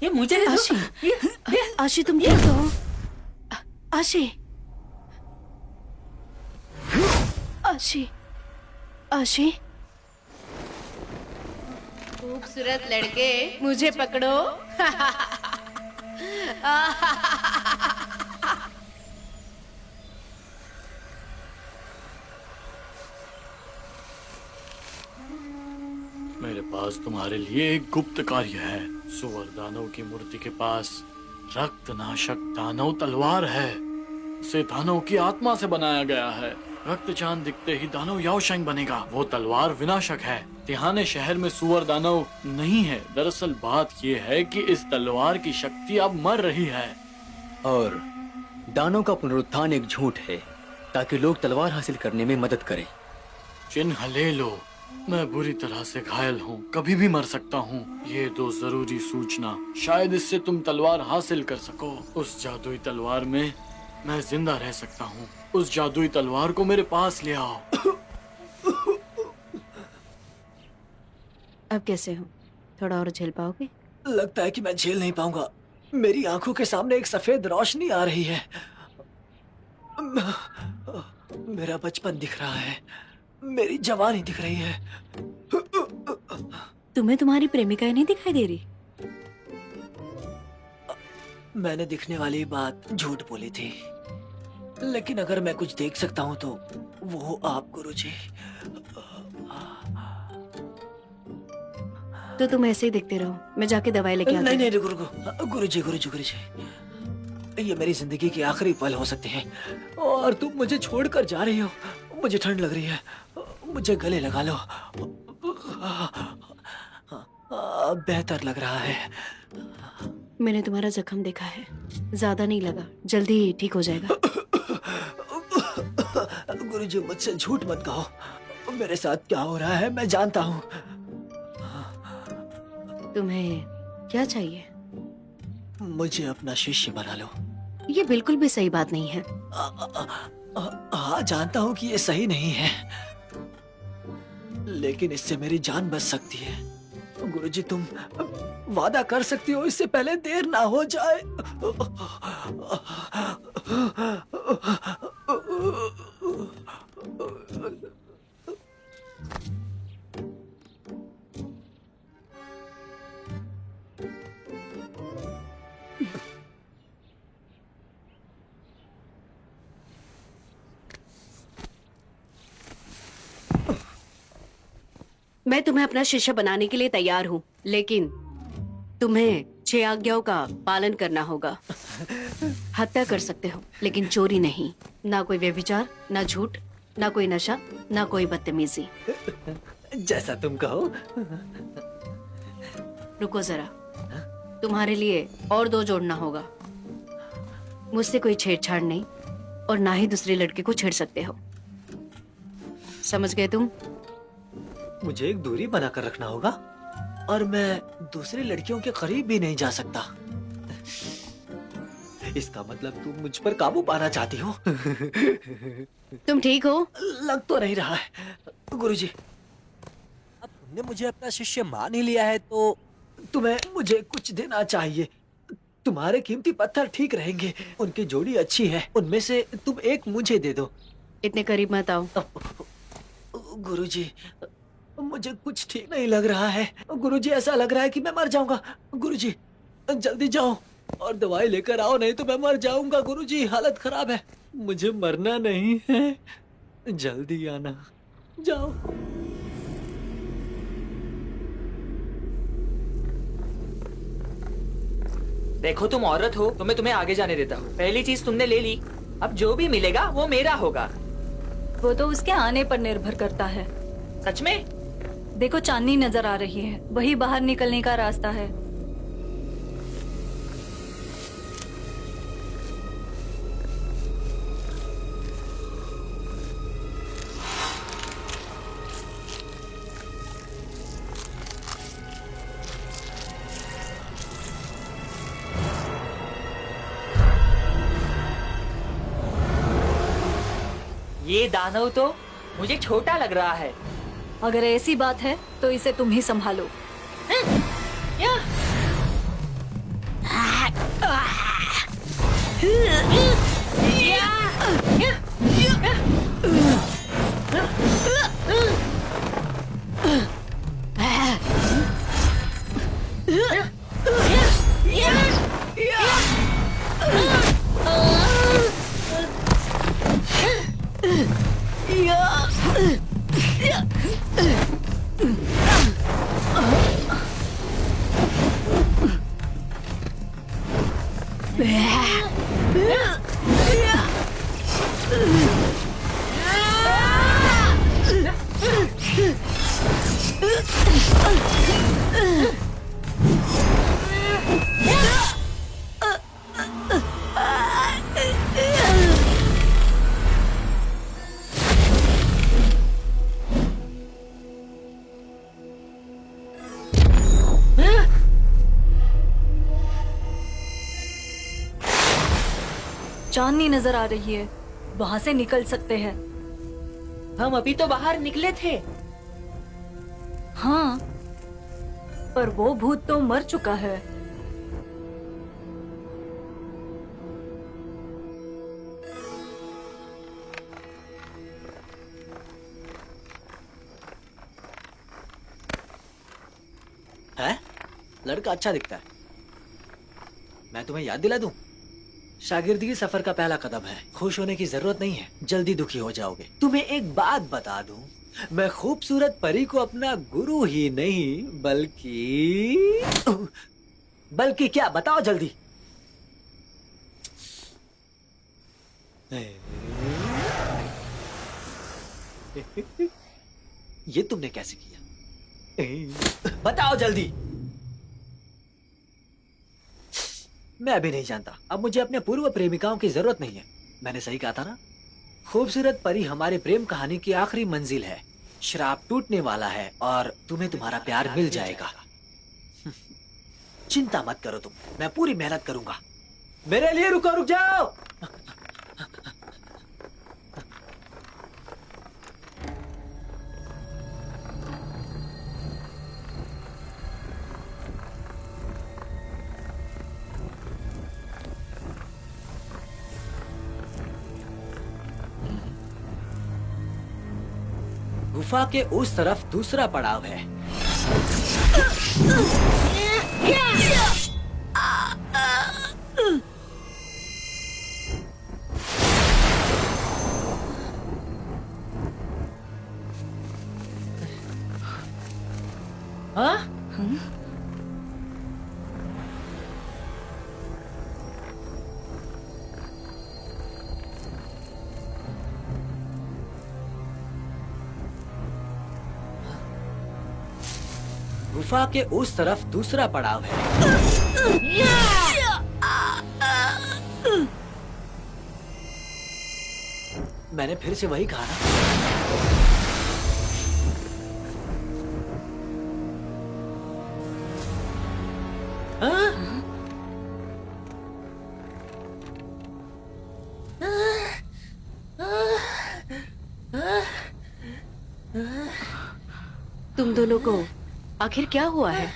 ये मुझे दे दो। आशी, आशी तुम ठीक हो? आशी, आशी, आशी। खूबसूरत लड़के मुझे पकड़ो। मेरे पास तुम्हारे लिए एक गुप्त कार्य है। सुअर दानव की मूर्ति के पास रक्त नाशक दानव तलवार है। इसे दानव की आत्मा से बनाया गया है। रक्त चांद दिखते ही दानव याओशेंग बनेगा। वो तलवार विनाशक है। तिहाने शहर में सुअर दानव नहीं है। दरअसल बात ये है कि इस तलवार की शक्ति अब मर रही है। और दानव का पुनरुत्थान एक झूठ है ताकि लोग तलवार हासिल करने में मदद करें। चिन्ह ले लो। मैं बुरी तरह से घायल हूँ, कभी भी मर सकता हूँ। ये दो जरूरी सूचना, शायद इससे तुम तलवार हासिल कर सको। उस जादुई तलवार में मैं जिंदा रह सकता हूँ। उस जादुई तलवार को मेरे पास ले आओ। अब कैसे हो? थोड़ा और झेल पाओगे? लगता है कि मैं झेल नहीं पाऊंगा। मेरी आंखों के सामने एक सफेद रोशनी आ रही है। मेरा बचपन दिख रहा है, मेरी जवानी दिख रही है। तुम्हें तुम्हारी प्रेमिका नहीं दिखाई दे रही? मैंने दिखने वाली बात झूठ बोली थी, लेकिन अगर मैं कुछ देख सकता हूँ तो वो आप गुरुजी। तो तुम ऐसे ही देखते रहो, मैं जाके दवाई लेके आती नहीं हूँ। नहीं गुरुजी गुरुजी गुरुजी, ये मेरी जिंदगी के आखिरी पल हो सकते हैं और तुम मुझे छोड़कर जा रही हो। मुझे ठंड लग रही है, मुझे गले लगा लो। बेहतर लग रहा है। मैंने तुम्हारा जख्म देखा है, ज्यादा नहीं लगा, जल्दी ठीक हो जाएगा। गुरुजी मुझसे झूठ मत कहो। मेरे साथ क्या हो रहा है मैं जानता हूँ। तुम्हें क्या चाहिए? मुझे अपना शिष्य बना लो। ये बिल्कुल भी सही बात नहीं है। हाँ जानता हूँ कि ये सही नहीं है, लेकिन इससे मेरी जान बच सकती है। गुरुजी तुम वादा कर सकती हो इससे पहले देर ना हो जाए। मैं तुम्हें अपना शिष्य बनाने के लिए तैयार हूँ, लेकिन तुम्हें 6 आज्ञाओं का पालन करना होगा। हत्या कर सकते हो, लेकिन चोरी नहीं। ना कोई व्यभिचार, ना झूठ, ना कोई नशा, ना कोई बदतमीजी। जैसा तुम कहो। रुको जरा, तुम्हारे लिए और 2 जोड़ना होगा। मुझसे कोई छेड़छाड़ नहीं और ना ही दूसरे लड़के को छेड़ सकते हो। समझ गए तुम? मुझे एक दूरी बनाकर रखना होगा और मैं दूसरी लड़कियों के करीब भी नहीं जा सकता। इसका मतलब तुम मुझ पर काबू पाना चाहती हो। तुम ठीक हो? लग तो नहीं रहा है। गुरुजी, अब तुमने मुझे अपना शिष्य मान ही लिया है तो तुम्हें मुझे कुछ देना चाहिए। तुम्हारे कीमती पत्थर ठीक रहेंगे। उनकी जोड़ी अच्छी है, उनमें से तुम एक मुझे दे दो। इतने करीब मत आओ। गुरुजी, मुझे कुछ ठीक नहीं लग रहा है। गुरुजी, ऐसा लग रहा है कि मैं मर जाऊंगा। गुरुजी, जल्दी जाओ और दवाई लेकर आओ, नहीं तो मैं मर जाऊंगा। गुरुजी, हालत खराब है। मुझे मरना नहीं है, जल्दी आना। जाओ। देखो तुम औरत हो तो मैं तुम्हें आगे जाने देता हूँ। पहली चीज तुमने ले ली, अब जो भी मिलेगा वो मेरा होगा। वो तो उसके आने पर निर्भर करता है। सच में? देखो चांदनी नजर आ रही है, वही बाहर निकलने का रास्ता है। ये दानव तो मुझे छोटा लग रहा है। अगर ऐसी बात है तो इसे तुम ही संभालो। चांदनी नजर आ रही है, वहाँ से निकल सकते हैं। हम अभी तो बाहर निकले थे। हाँ, पर वो भूत तो मर चुका है। है? लड़का अच्छा दिखता है। मैं तुम्हें याद दिला दूं? शागिर्दगी सफर का पहला कदम है। खुश होने की जरूरत नहीं है, जल्दी दुखी हो जाओगे। तुम्हें एक बात बता दूं, मैं खूबसूरत परी को अपना गुरु ही नहीं बल्कि क्या, बताओ जल्दी। ये तुमने कैसे किया? बताओ जल्दी। मैं अभी नहीं जानता। अब मुझे अपने पूर्व प्रेमिकाओं की जरूरत नहीं है। मैंने सही कहा था ना? खूबसूरत परी हमारे प्रेम कहानी की आखिरी मंजिल है। श्राप टूटने वाला है और तुम्हें तुम्हारा प्यार मिल जाएगा। चिंता मत करो तुम, मैं पूरी मेहनत करूंगा। मेरे लिए रुक जाओ। गुफा के उस तरफ दूसरा पड़ाव है। हाँ? गुफा के उस तरफ दूसरा पड़ाव है। मैंने फिर से वही कहा ना। तुम दोनों को आखिर क्या हुआ है?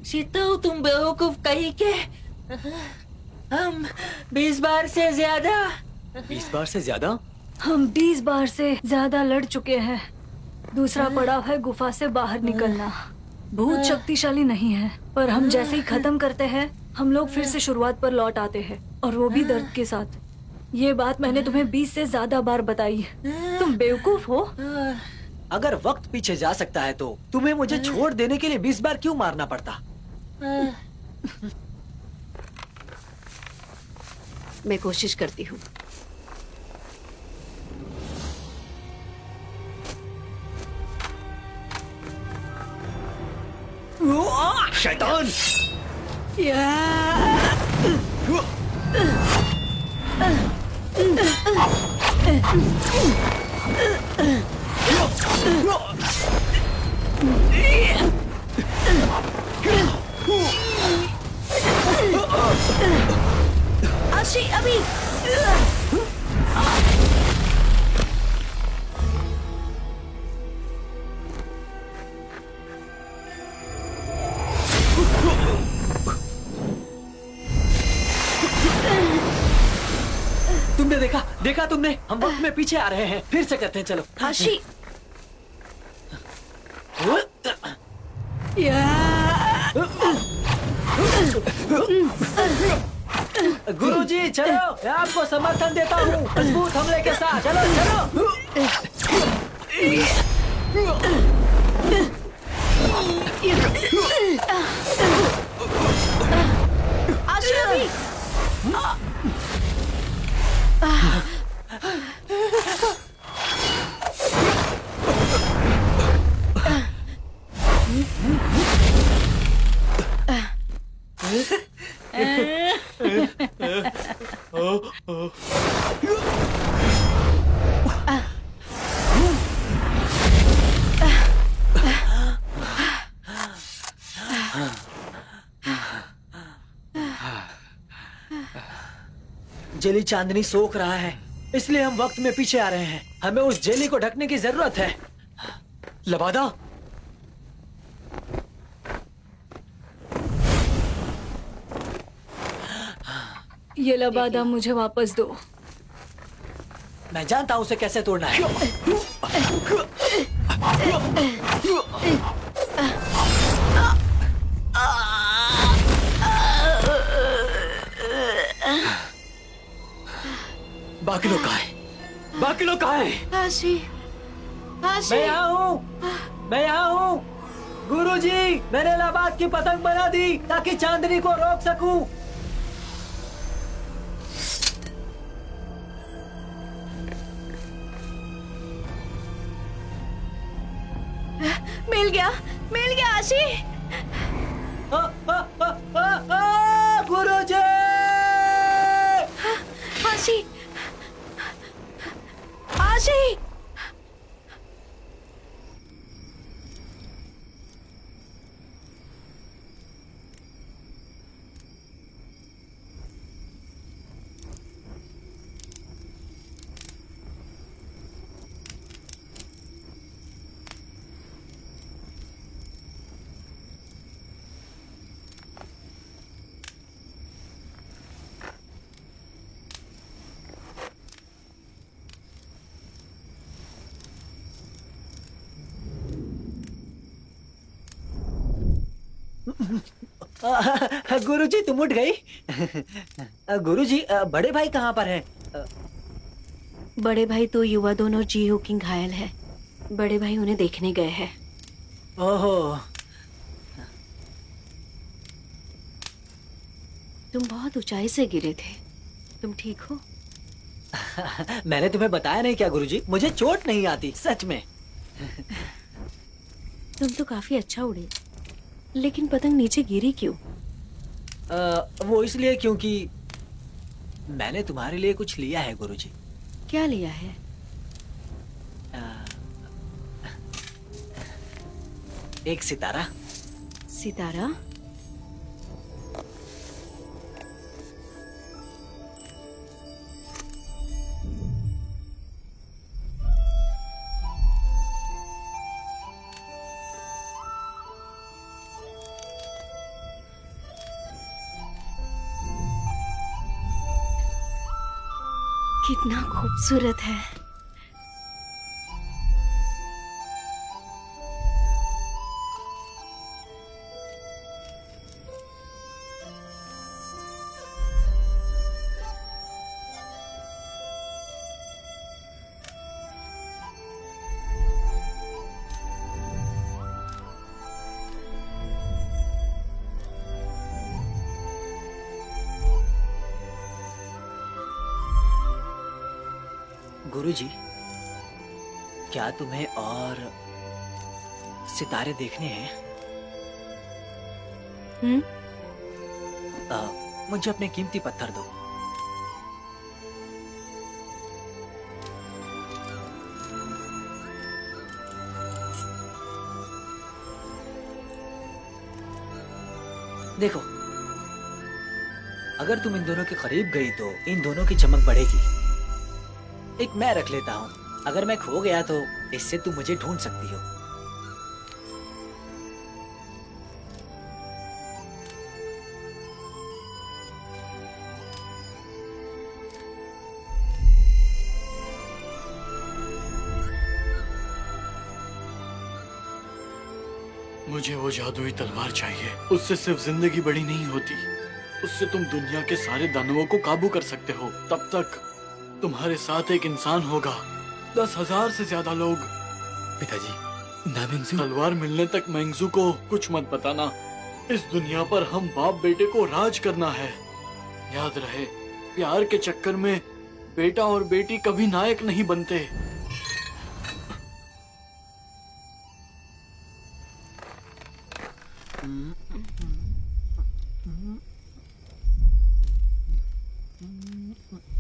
शीतू, तुम बेवकूफ कहीं के। हम 20 बार से ज्यादा 20 बार से ज्यादा? हम 20 बार से ज्यादा लड़ चुके हैं। दूसरा पड़ाव है गुफा से बाहर निकलना। भूत शक्तिशाली नहीं है, पर हम जैसे ही खत्म करते हैं हम लोग फिर से शुरुआत पर लौट आते हैं, और वो भी दर्द के साथ। ये बात मैंने तुम्हें 20 से ज्यादा बार बताई। तुम बेवकूफ हो। अगर वक्त पीछे जा सकता है तो तुम्हें मुझे छोड़ देने के लिए 20 बार क्यों मारना पड़ता? मैं कोशिश करती हूँ। शैतान! आशी, अभी तुमने देखा तुमने? हम वक्त में पीछे आ रहे हैं। फिर से करते हैं, चलो। आशी। गुरुजी चलो, मैं आपको समर्थन देता हूँ मजबूत हमले के साथ। चलो चलो। आशी, अभी जेली चांदनी सोख रहा है, इसलिए हम वक्त में पीछे आ रहे हैं। हमें उस जेली को ढकने की जरूरत है। लबादा, ये लबादा मुझे वापस दो। मैं जानता हूं उसे कैसे तोड़ना है। बाकी लोग कहाँ हैं? बाकी लोग कहाँ हैं? आशी, आशी। मैं यहाँ हूँ। गुरुजी, मैंने लबाद की पतंग बना दी ताकि चांदनी को रोक सकूं। मिल गया आशी। गुरुजी! आशी, आशी। गुरुजी, तुम उठ गई? गुरुजी, बड़े भाई कहाँ पर हैं? बड़े भाई तो युवा दोनों जी हुकिंग घायल है। बड़े भाई उन्हें देखने गए हैं। ओहो। तुम बहुत ऊंचाई से गिरे थे। तुम ठीक हो? मैंने तुम्हें बताया नहीं क्या गुरुजी? मुझे चोट नहीं आती, सच में। तुम तो काफी अच्छा उड़े, लेकिन पतंग नीचे गिरी क्यों? वो इसलिए क्योंकि मैंने तुम्हारे लिए कुछ लिया है गुरुजी। क्या लिया है? एक सितारा। सितारा? कितना खूबसूरत है। गुरुजी, क्या तुम्हें और सितारे देखने हैं? मुझे अपने कीमती पत्थर दो। देखो, अगर तुम इन दोनों के करीब गई तो इन दोनों की चमक बढ़ेगी। एक मैं रख लेता हूँ, अगर मैं खो गया तो इससे तुम मुझे ढूंढ सकती हो। मुझे वो जादुई तलवार चाहिए। उससे सिर्फ जिंदगी बड़ी नहीं होती, उससे तुम दुनिया के सारे दानवों को काबू कर सकते हो। तब तक तुम्हारे साथ एक इंसान होगा, 10,000 से ज्यादा लोग। पिताजी, ना मेंगजू। तलवार मिलने तक मेंगजू को कुछ मत बताना। इस दुनिया पर हम बाप बेटे को राज करना है। याद रहे, प्यार के चक्कर में बेटा और बेटी कभी नायक नहीं बनते।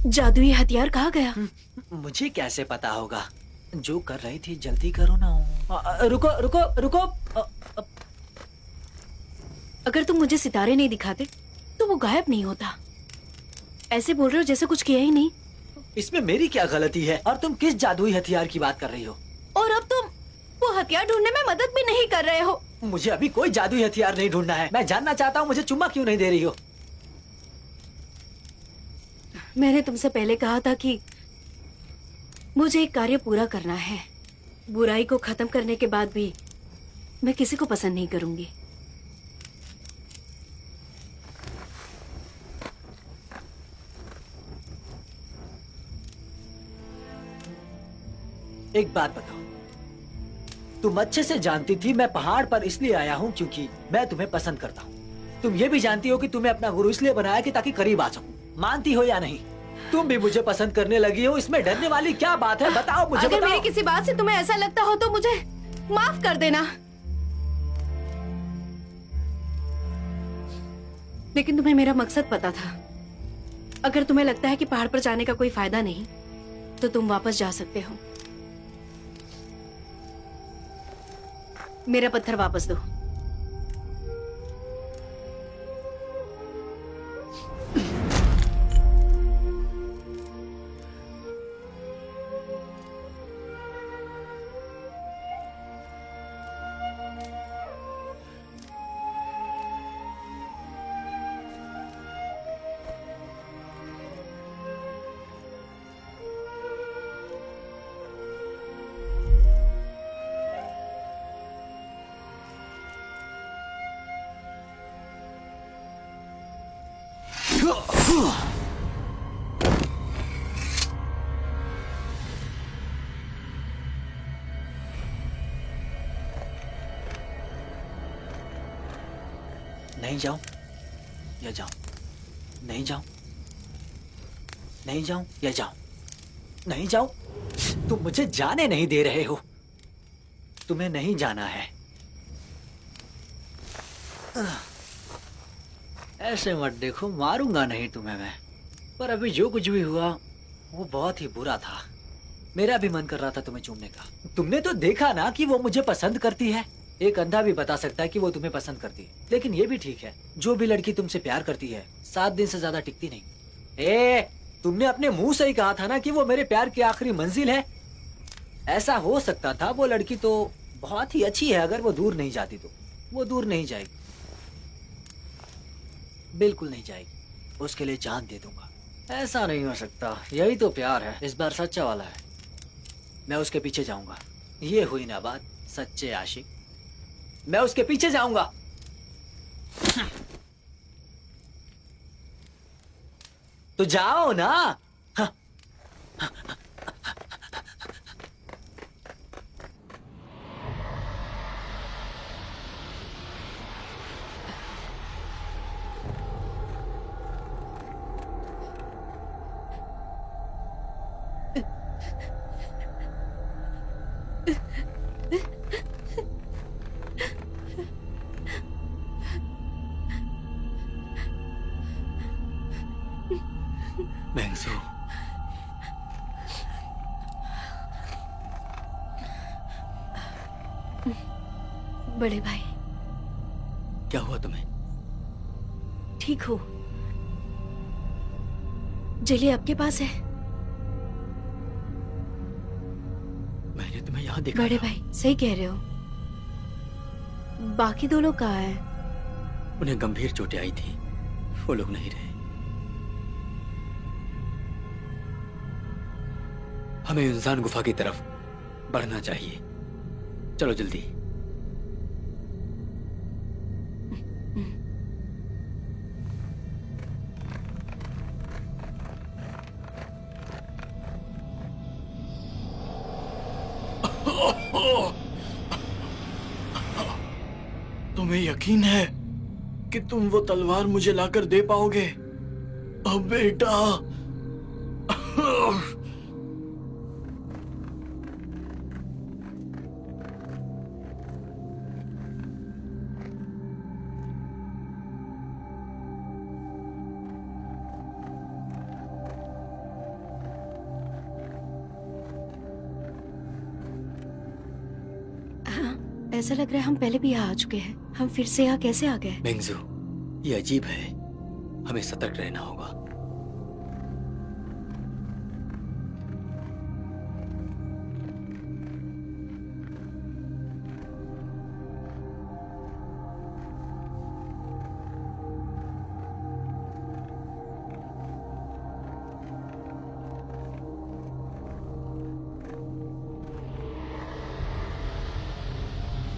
जादुई हथियार कहाँ गया? मुझे कैसे पता होगा? जो कर रही थी जल्दी करो ना। रुको रुको रुको। अगर तुम मुझे सितारे नहीं दिखाते तो वो गायब नहीं होता। ऐसे बोल रहे हो जैसे कुछ किया ही नहीं। इसमें मेरी क्या गलती है? और तुम किस जादुई हथियार की बात कर रही हो? और अब तुम वो हथियार ढूंढने में मदद भी नहीं कर रहे हो। मुझे अभी कोई जादुई हथियार नहीं ढूंढना है। मैं जानना चाहता हूँ, मुझे चुम्मा क्यों नहीं दे रही हो? मैंने तुमसे पहले कहा था कि मुझे एक कार्य पूरा करना है। बुराई को खत्म करने के बाद भी मैं किसी को पसंद नहीं करूंगी। एक बात बताओ, तुम अच्छे से जानती थी मैं पहाड़ पर इसलिए आया हूँ क्योंकि मैं तुम्हें पसंद करता हूँ। तुम ये भी जानती हो कि तुम्हें अपना गुरु इसलिए बनाया कि ताकि करीब आ सकूं। मानती हो या नहीं? तुम भी मुझे पसंद करने लगी हो, इसमें डरने वाली क्या बात है? बताओ मुझे। अगर बताओ। मेरी किसी बात से तुम्हें ऐसा लगता हो तो मुझे माफ कर देना। लेकिन तुम्हें मेरा मकसद पता था। अगर तुम्हें लगता है कि पहाड़ पर जाने का कोई फायदा नहीं तो तुम वापस जा सकते हो। मेरा पत्थर वापस दो। नहीं जाऊं या जाऊं? नहीं जाऊं, नहीं जाऊं या जाऊं? नहीं जाऊं? तुम मुझे जाने नहीं दे रहे हो। तुम्हें नहीं जाना है। ऐसे मत देखो, मारूंगा नहीं तुम्हें मैं। पर अभी जो कुछ भी हुआ वो बहुत ही बुरा था। मेरा भी मन कर रहा था तुम्हें चूमने का। तुमने तो देखा ना कि वो मुझे पसंद करती है। एक अंधा भी बता सकता है कि वो तुम्हें पसंद करती है। लेकिन ये भी ठीक है, जो भी लड़की तुमसे प्यार करती है 7 दिन से ज्यादा टिकती नहीं। तुमने अपने मुंह से ही कहा था ना कि वो मेरे प्यार की आखिरी मंजिल है। ऐसा हो सकता था। वो लड़की तो बहुत ही अच्छी है। अगर वो दूर नहीं जाती तो वो दूर नहीं जाएगी, बिल्कुल नहीं जाएगी। उसके लिए जान दे दूंगा। ऐसा नहीं हो सकता, यही तो प्यार है, इस बार सच्चा वाला है। मैं उसके पीछे जाऊंगा। ये हुई ना बात, सच्चे आशिक। मैं उसके पीछे जाऊंगा। तो जाओ ना। मैंगजू, बड़े भाई, क्या हुआ तुम्हें? ठीक हो? जेली आपके पास है? मैंने तुम्हें यहाँ देखा बड़े था। भाई, सही कह रहे हो। बाकी दो लोग कहाँ हैं? उन्हें गंभीर चोटें आई थी, वो लोग नहीं रहे। हमें इंसान गुफा की तरफ बढ़ना चाहिए। चलो जल्दी। तुम्हें यकीन है कि तुम वो तलवार मुझे लाकर दे पाओगे? अब बेटा। ऐसा लग रहा है हम पहले भी यहाँ आ चुके हैं। हम फिर से यहाँ कैसे आ गए? मैंगजू, ये अजीब है, हमें सतर्क रहना होगा।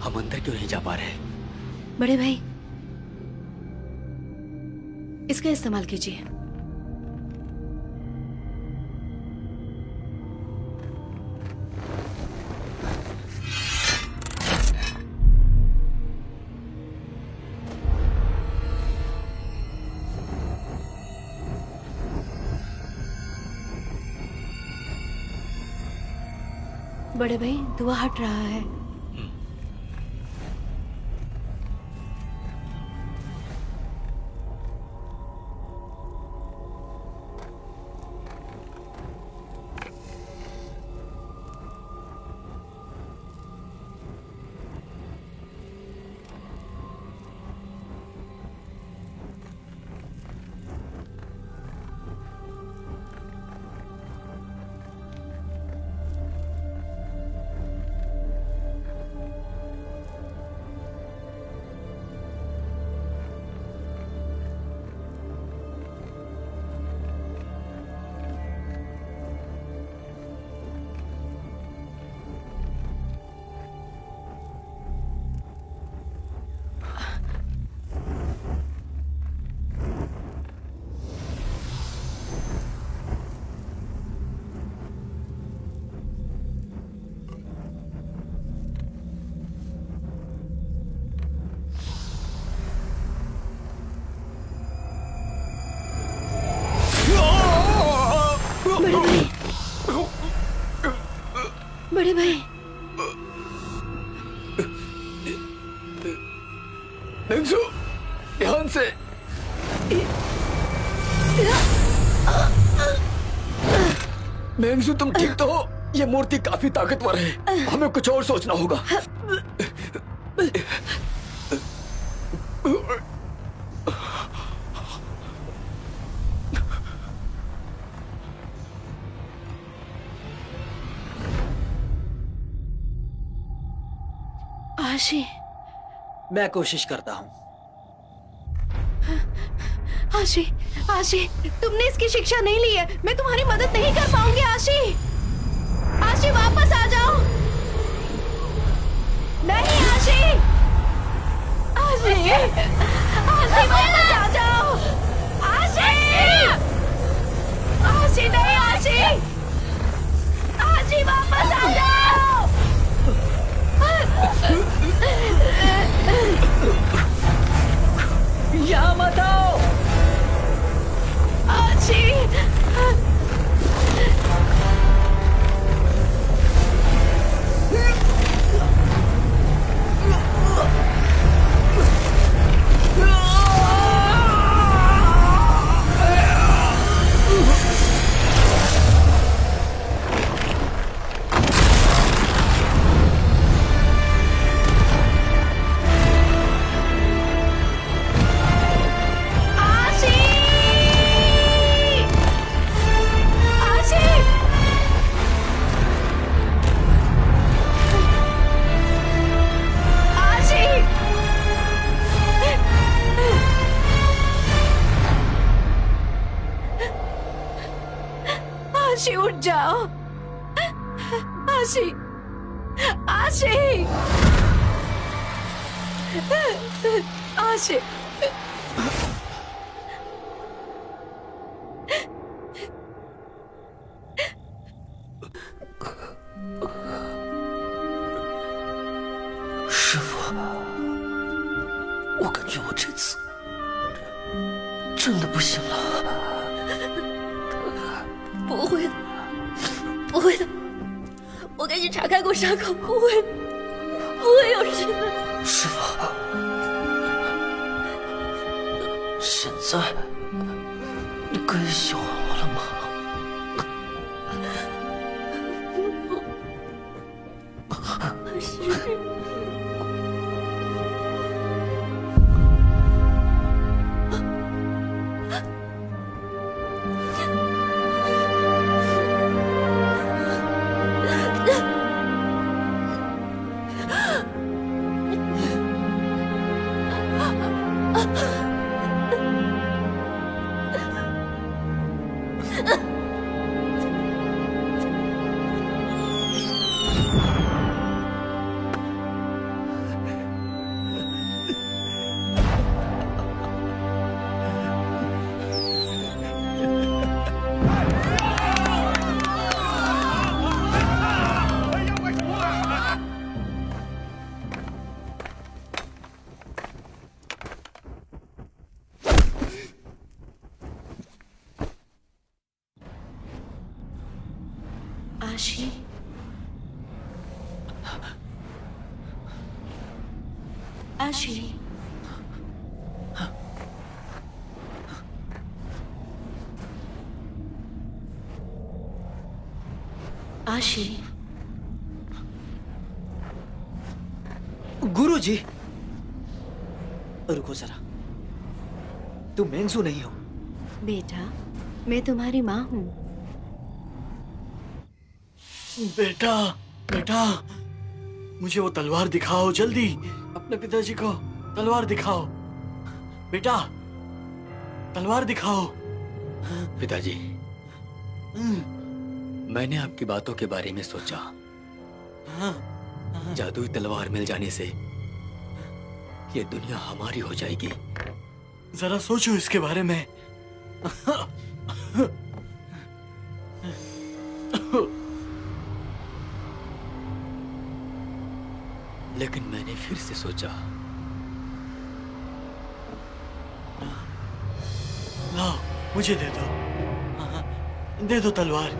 हम अंदर क्यों नहीं जा पा रहे? बड़े भाई, इसका इस्तेमाल कीजिए। बड़े भाई, धुआं हट रहा है। बड़े भाई, मैंगजू, ध्यान से। मैंगजू, तुम ठीक तो हो? ये मूर्ति काफी ताकतवर है, हमें कुछ और सोचना होगा। आशी, मैं कोशिश करता हूं। आशी, आशी, तुमने इसकी शिक्षा नहीं ली है। मैं तुम्हारी मदद नहीं कर पाऊंगी आशी। आशी वापस आ जाओ। नहीं आशी, आशी, आशी वापस आ जाओ। आशी, आशी नहीं आशी, आशी वापस आ जाओ। यहाँ मत आओ। आशी, आशी उठ जाओ। आशी, आशी, आशी,师傅，我感觉我这次真的不行了。不会的，不会的，我给你查开过伤口，不会有事的。师傅，现在你可以喜欢我了吗？आशी, आशी, आशी, गुरुजी, रुको जरा। तुम मेंगजू नहीं हो। बेटा, मैं तुम्हारी माँ हूँ। बेटा, बेटा, मुझे वो तलवार दिखाओ जल्दी। अपने पिताजी को तलवार दिखाओ। बेटा, तलवार दिखाओ। पिताजी, मैंने आपकी बातों के बारे में सोचा। जादुई तलवार मिल जाने से ये दुनिया हमारी हो जाएगी। जरा सोचो इसके बारे में। लेकिन मैंने फिर से सोचा, लाओ, मुझे दे दो तलवार।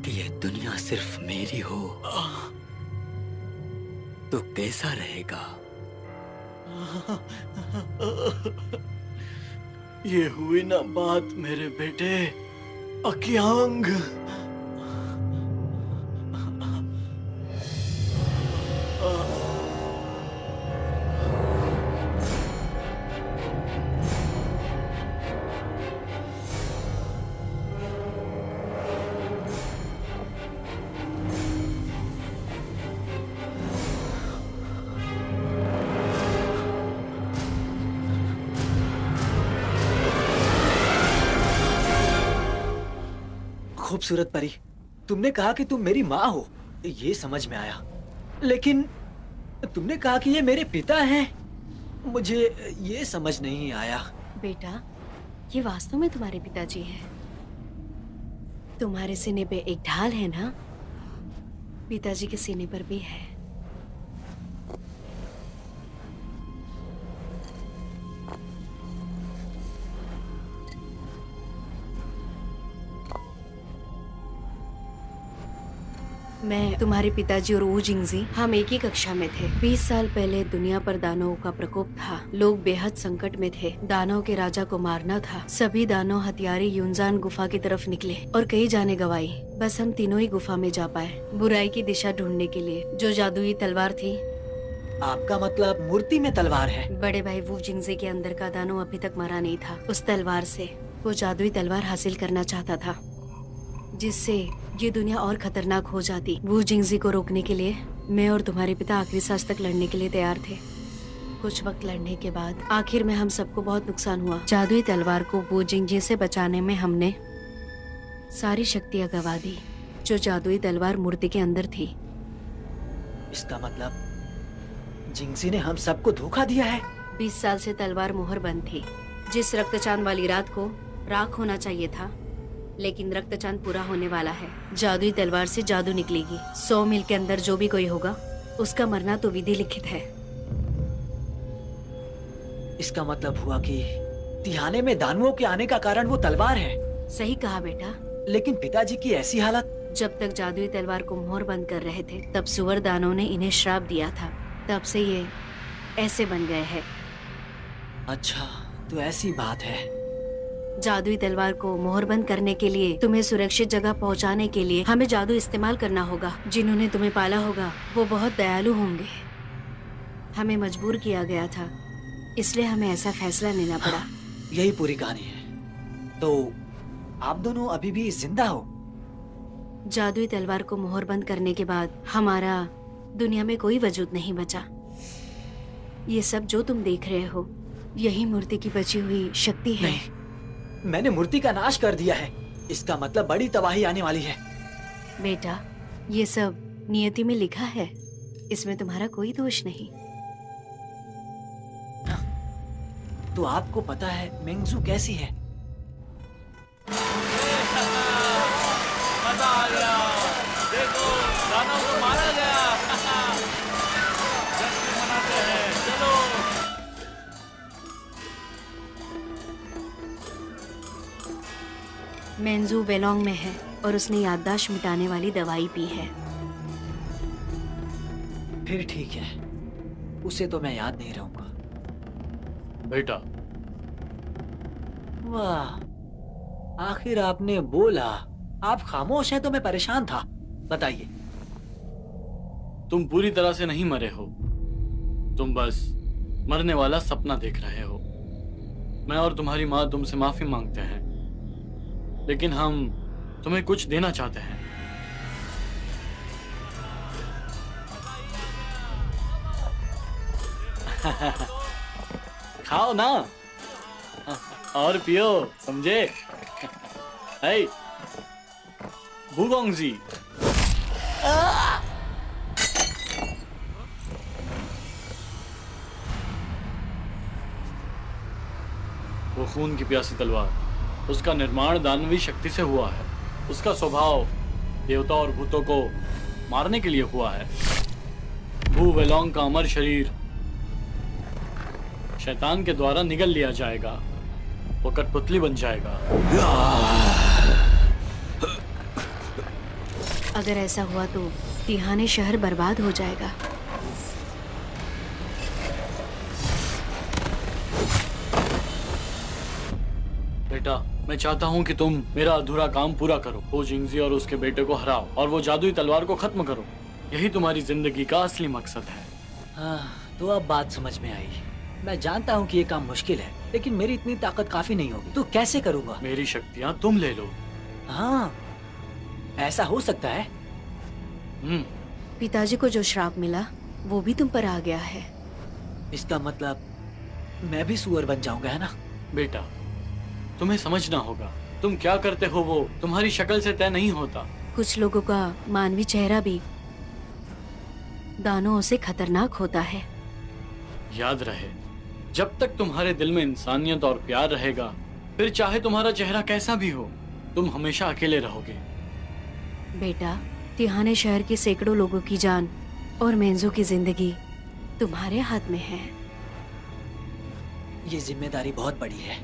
कि ये दुनिया सिर्फ मेरी हो तो कैसा रहेगा? ये हुई ना बात मेरे बेटे अकियांग। खूबसूरत परी, तुमने कहा कि तुम मेरी माँ हो, ये समझ में आया, लेकिन तुमने कहा कि ये मेरे पिता हैं, मुझे ये समझ नहीं आया। बेटा, ये वास्तव में तुम्हारे पिताजी हैं। तुम्हारे सीने पे एक ढाल है ना, पिताजी के सीने पर भी है। मैं, तुम्हारे पिताजी और वू जिंगजी हम एक ही कक्षा में थे। 20 साल पहले दुनिया पर दानवों का प्रकोप था। लोग बेहद संकट में थे। दानव के राजा को मारना था। सभी दानव हथियारी यूनजान गुफा की तरफ निकले और कई जाने गवाई। बस हम तीनों ही गुफा में जा पाए, बुराई की दिशा ढूंढने के लिए। जो जादुई तलवार थी। आपका मतलब मूर्ति में तलवार है? बड़े भाई वू जिंगजी के अंदर का दानव अभी तक मरा नहीं था। उस तलवार से वो जादुई तलवार हासिल करना चाहता था, जिससे ये दुनिया और खतरनाक हो जाती। वू जिंगजी को रोकने के लिए मैं और तुम्हारे पिता आखिरी सांस तक लड़ने के लिए तैयार थे। कुछ वक्त लड़ने के बाद आखिर में हम सबको बहुत नुकसान हुआ। जादुई तलवार को वू जिंगजी से बचाने में हमने सारी शक्तियां गवा दी, जो जादुई तलवार मूर्ति के अंदर थी। इसका मतलब जिंगजी ने हम सबको धोखा दिया है। 20 साल से तलवार मोहर बंद थी। जिस रक्तचांद वाली रात को राख होना चाहिए था, लेकिन रक्तचांद पूरा होने वाला है। जादुई तलवार से जादू निकलेगी। 100 मील के अंदर जो भी कोई होगा, उसका मरना तो विधि लिखित है। इसका मतलब हुआ कि तिहाने में दानवों के आने का कारण वो तलवार है। सही कहा बेटा। लेकिन पिताजी की ऐसी हालत। जब तक जादुई तलवार को मोहर बंद कर रहे थे, तब सुअर दानों ने इन्हें श्राप दिया था। तब से ये ऐसे बन गए हैं। अच्छा, तो ऐसी बात है। जादुई तलवार को मोहरबंद करने के लिए, तुम्हें सुरक्षित जगह पहुंचाने के लिए हमें जादू इस्तेमाल करना होगा। जिन्होंने तुम्हें पाला होगा वो बहुत दयालु होंगे। हमें मजबूर किया गया था, इसलिए हमें ऐसा फैसला लेना पड़ा। यही पूरी कहानी है। तो आप दोनों अभी भी जिंदा हो? जादुई तलवार को मोहरबंद करने के बाद हमारा दुनिया में कोई वजूद नहीं बचा। ये सब जो तुम देख रहे हो, यही मूर्ति की बची हुई शक्ति है। नहीं, मैंने मूर्ति का नाश कर दिया है। इसका मतलब बड़ी तबाही आने वाली है। बेटा, ये सब नियति में लिखा है, इसमें तुम्हारा कोई दोष नहीं। तो आपको पता है मेंगजू कैसी है? मजा आ गया। देखो, दानव को मारा गया। जश्न मनाते हैं, चलो। मेंजू वेलोंग में है और उसने याददाश्त मिटाने वाली दवाई पी है। फिर ठीक है, उसे तो मैं याद नहीं रहूंगा। बेटा, वाह, आखिर आपने बोला। आप खामोश हैं तो मैं परेशान था। बताइए। तुम पूरी तरह से नहीं मरे हो। तुम बस मरने वाला सपना देख रहे हो। मैं और तुम्हारी माँ तुमसे माफी मांगते हैं, लेकिन हम तुम्हें कुछ देना चाहते हैं। खाओ ना और पियो, समझे? हे, वूगोंगजी। वो खून की प्यासी तलवार, उसका निर्माण दानवी शक्ति से हुआ है। उसका स्वभाव देवता और भूतों को मारने के लिए हुआ है। वू वेलोंग का अमर शरीर शैतान के द्वारा निगल लिया जाएगा। वो कठपुतली बन जाएगा। अगर ऐसा हुआ तो तिहाने शहर बर्बाद हो जाएगा। बेटा, मैं चाहता हूँ कि तुम मेरा अधूरा काम पूरा करो। वो जिंगजी और उसके बेटे को हराओ और वो जादुई तलवार को खत्म करो। यही तुम्हारी जिंदगी का असली मकसद है। हाँ, तो अब बात समझ में आई। मैं जानता हूँ कि ये काम मुश्किल है, लेकिन मेरी इतनी ताकत काफी नहीं होगी। तो कैसे करूँगा? मेरी शक्तियाँ तुम ले लो। हाँ, ऐसा हो सकता है। पिताजी को जो श्राप मिला वो भी तुम पर आ गया है। इसका मतलब मैं भी सुअर बन जाऊंगा, है ना? बेटा, तुम्हें समझना होगा, तुम क्या करते हो वो तुम्हारी शक्ल से तय नहीं होता। कुछ लोगों का मानवी चेहरा भी दानों से खतरनाक होता है। याद रहे, जब तक तुम्हारे दिल में इंसानियत और प्यार रहेगा, फिर चाहे तुम्हारा चेहरा कैसा भी हो, तुम हमेशा अकेले रहोगे। बेटा, तिहाने शहर के सैकड़ों लोगों की जान और मेंजो की जिंदगी तुम्हारे हाथ में है। ये जिम्मेदारी बहुत बड़ी है,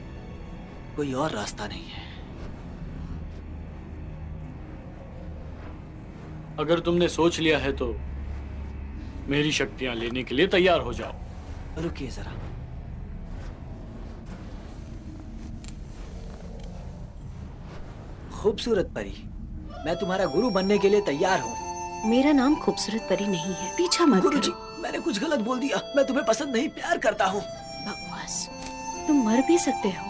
कोई और रास्ता नहीं है। अगर तुमने सोच लिया है तो मेरी शक्तियां लेने के लिए तैयार हो जाओ। रुकिए जरा। खूबसूरत परी, मैं तुम्हारा गुरु बनने के लिए तैयार हूँ। मेरा नाम खूबसूरत परी नहीं है, पीछा मत गुरुजी, करो। मैंने कुछ गलत बोल दिया। मैं तुम्हें पसंद नहीं, प्यार करता हूँ। बकवास, तुम मर भी सकते हो।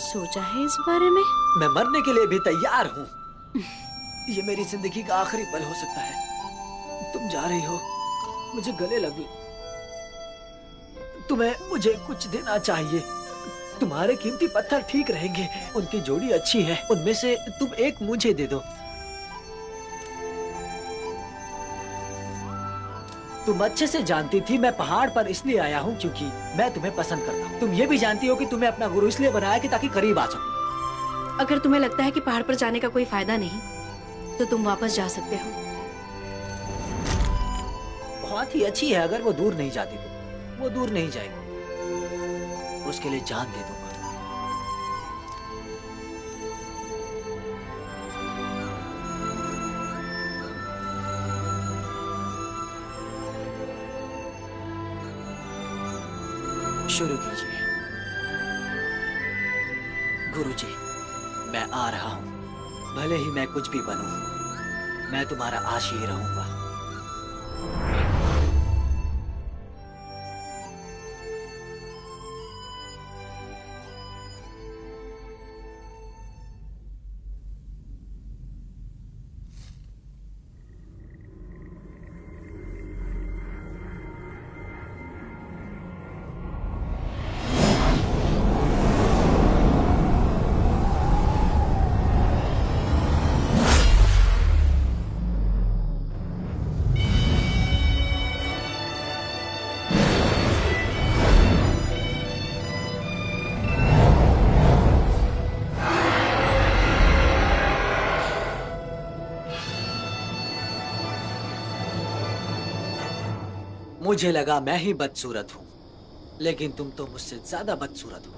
सोचा है इस बारे में? मैं मरने के लिए भी तैयार हूँ। ये मेरी जिंदगी का आखिरी पल हो सकता है। तुम जा रही हो, मुझे गले लगी। तुम्हें मुझे कुछ देना चाहिए। तुम्हारे कीमती पत्थर ठीक रहेंगे, उनकी जोड़ी अच्छी है। उनमें से तुम एक मुझे दे दो। तुम अच्छे से जानती थी मैं पहाड़ पर इसलिए आया हूँ क्योंकि मैं तुम्हें पसंद करता हूँ। तुम ये भी जानती हो कि तुम्हें अपना गुरु इसलिए बनाया कि ताकि करीब आ सकूं। अगर तुम्हें लगता है कि पहाड़ पर जाने का कोई फायदा नहीं, तो तुम वापस जा सकते हो। बहुत ही अच्छी है। अगर वो दूर नहीं जाती तो वो दूर नहीं जाएगी। उसके लिए जान दे दूंगा। शुरू कीजिए। गुरुजी, मैं आ रहा हूं। भले ही मैं कुछ भी बनूं, मैं तुम्हारा आशीर्वाद रहूंगा। मुझे लगा मैं ही बदसूरत हूँ, लेकिन तुम तो मुझसे ज्यादा बदसूरत हो।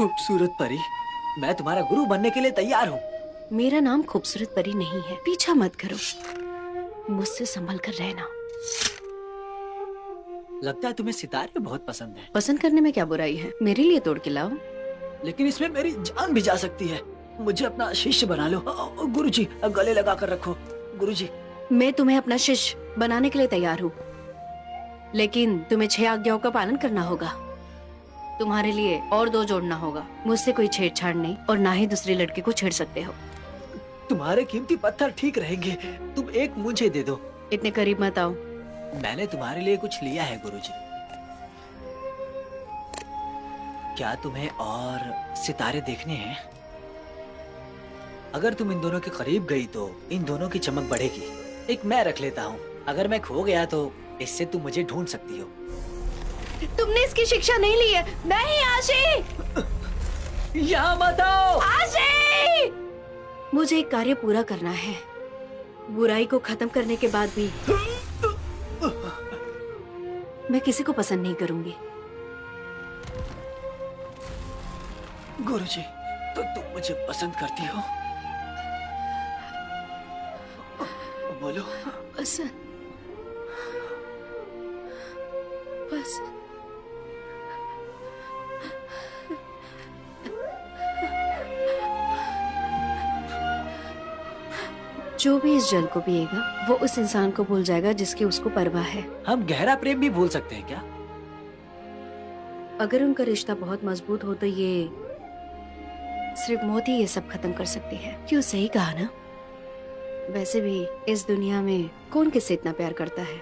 खूबसूरत परी, मैं तुम्हारा गुरु बनने के लिए तैयार हूँ। मेरा नाम खूबसूरत परी नहीं है, पीछा मत करो, मुझसे संभल कर रहना। लगता है तुम्हें सितारे बहुत पसंद है। पसंद करने में क्या बुराई है, मेरे लिए तोड़ के लाओ। लेकिन इसमें मेरी जान भी जा सकती है। मुझे अपना शिष्य बना लो। गुरुजी, गले लगा कर रखो। गुरुजी, मैं तुम्हें अपना शिष्य बनाने के लिए तैयार हूँ, लेकिन तुम्हें 6 आज्ञाओं का पालन करना होगा। तुम्हारे लिए और 2 जोड़ना होगा। मुझसे कोई छेड़छाड़ नहीं और ना ही दूसरी लड़की को छेड़ सकते हो। तुम्हारे कीमती पत्थर ठीक रहेंगे, तुम एक मुझे दे दो। इतने करीब मत आओ। मैंने तुम्हारे लिए कुछ लिया है गुरुजी। क्या तुम्हें और सितारे देखने हैं? अगर तुम इन दोनों के करीब गई तो इन दोनों की चमक बढ़ेगी। एक मैं रख लेता हूँ, अगर मैं खो गया तो इससे तुम मुझे ढूंढ सकती हो। तुमने इसकी शिक्षा नहीं ली है। नहीं आशी, यहाँ मत आओ। आशी! मुझे एक कार्य पूरा करना है। बुराई को खत्म करने के बाद भी मैं किसी को पसंद नहीं करूंगी। गुरुजी, तो तुम मुझे पसंद करती हो? बोलो। पसंद, पसंद। जो भी इस जल को पिएगा वो उस इंसान को भूल जाएगा जिसकी उसको परवाह है। हम गहरा प्रेम भी भूल सकते हैं क्या? अगर उनका रिश्ता बहुत मजबूत हो तो ये सिर्फ मौत ही ये सब खत्म कर सकती है। क्यों, सही कहा ना? वैसे भी इस दुनिया में कौन किससे इतना प्यार करता है?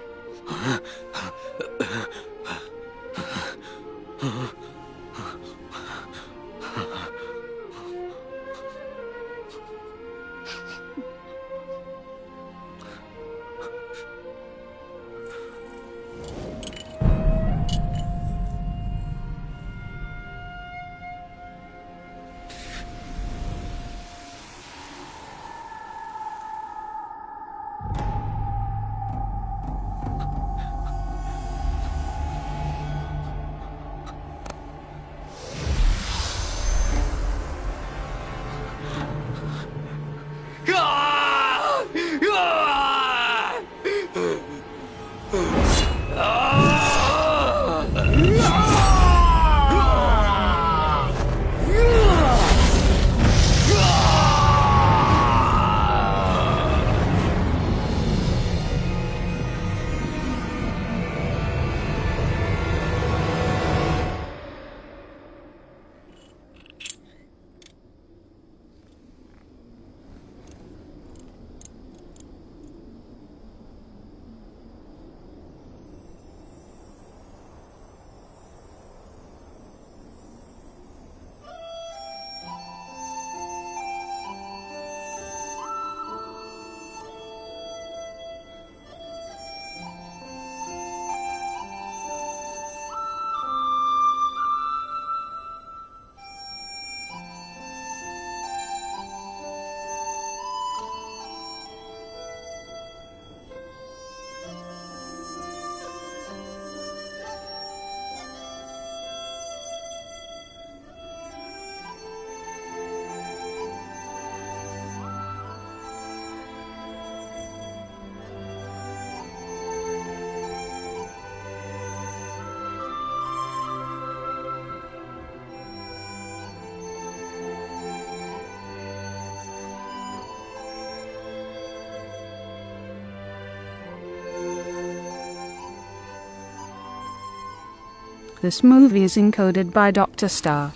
This movie is encoded by Dr. Star.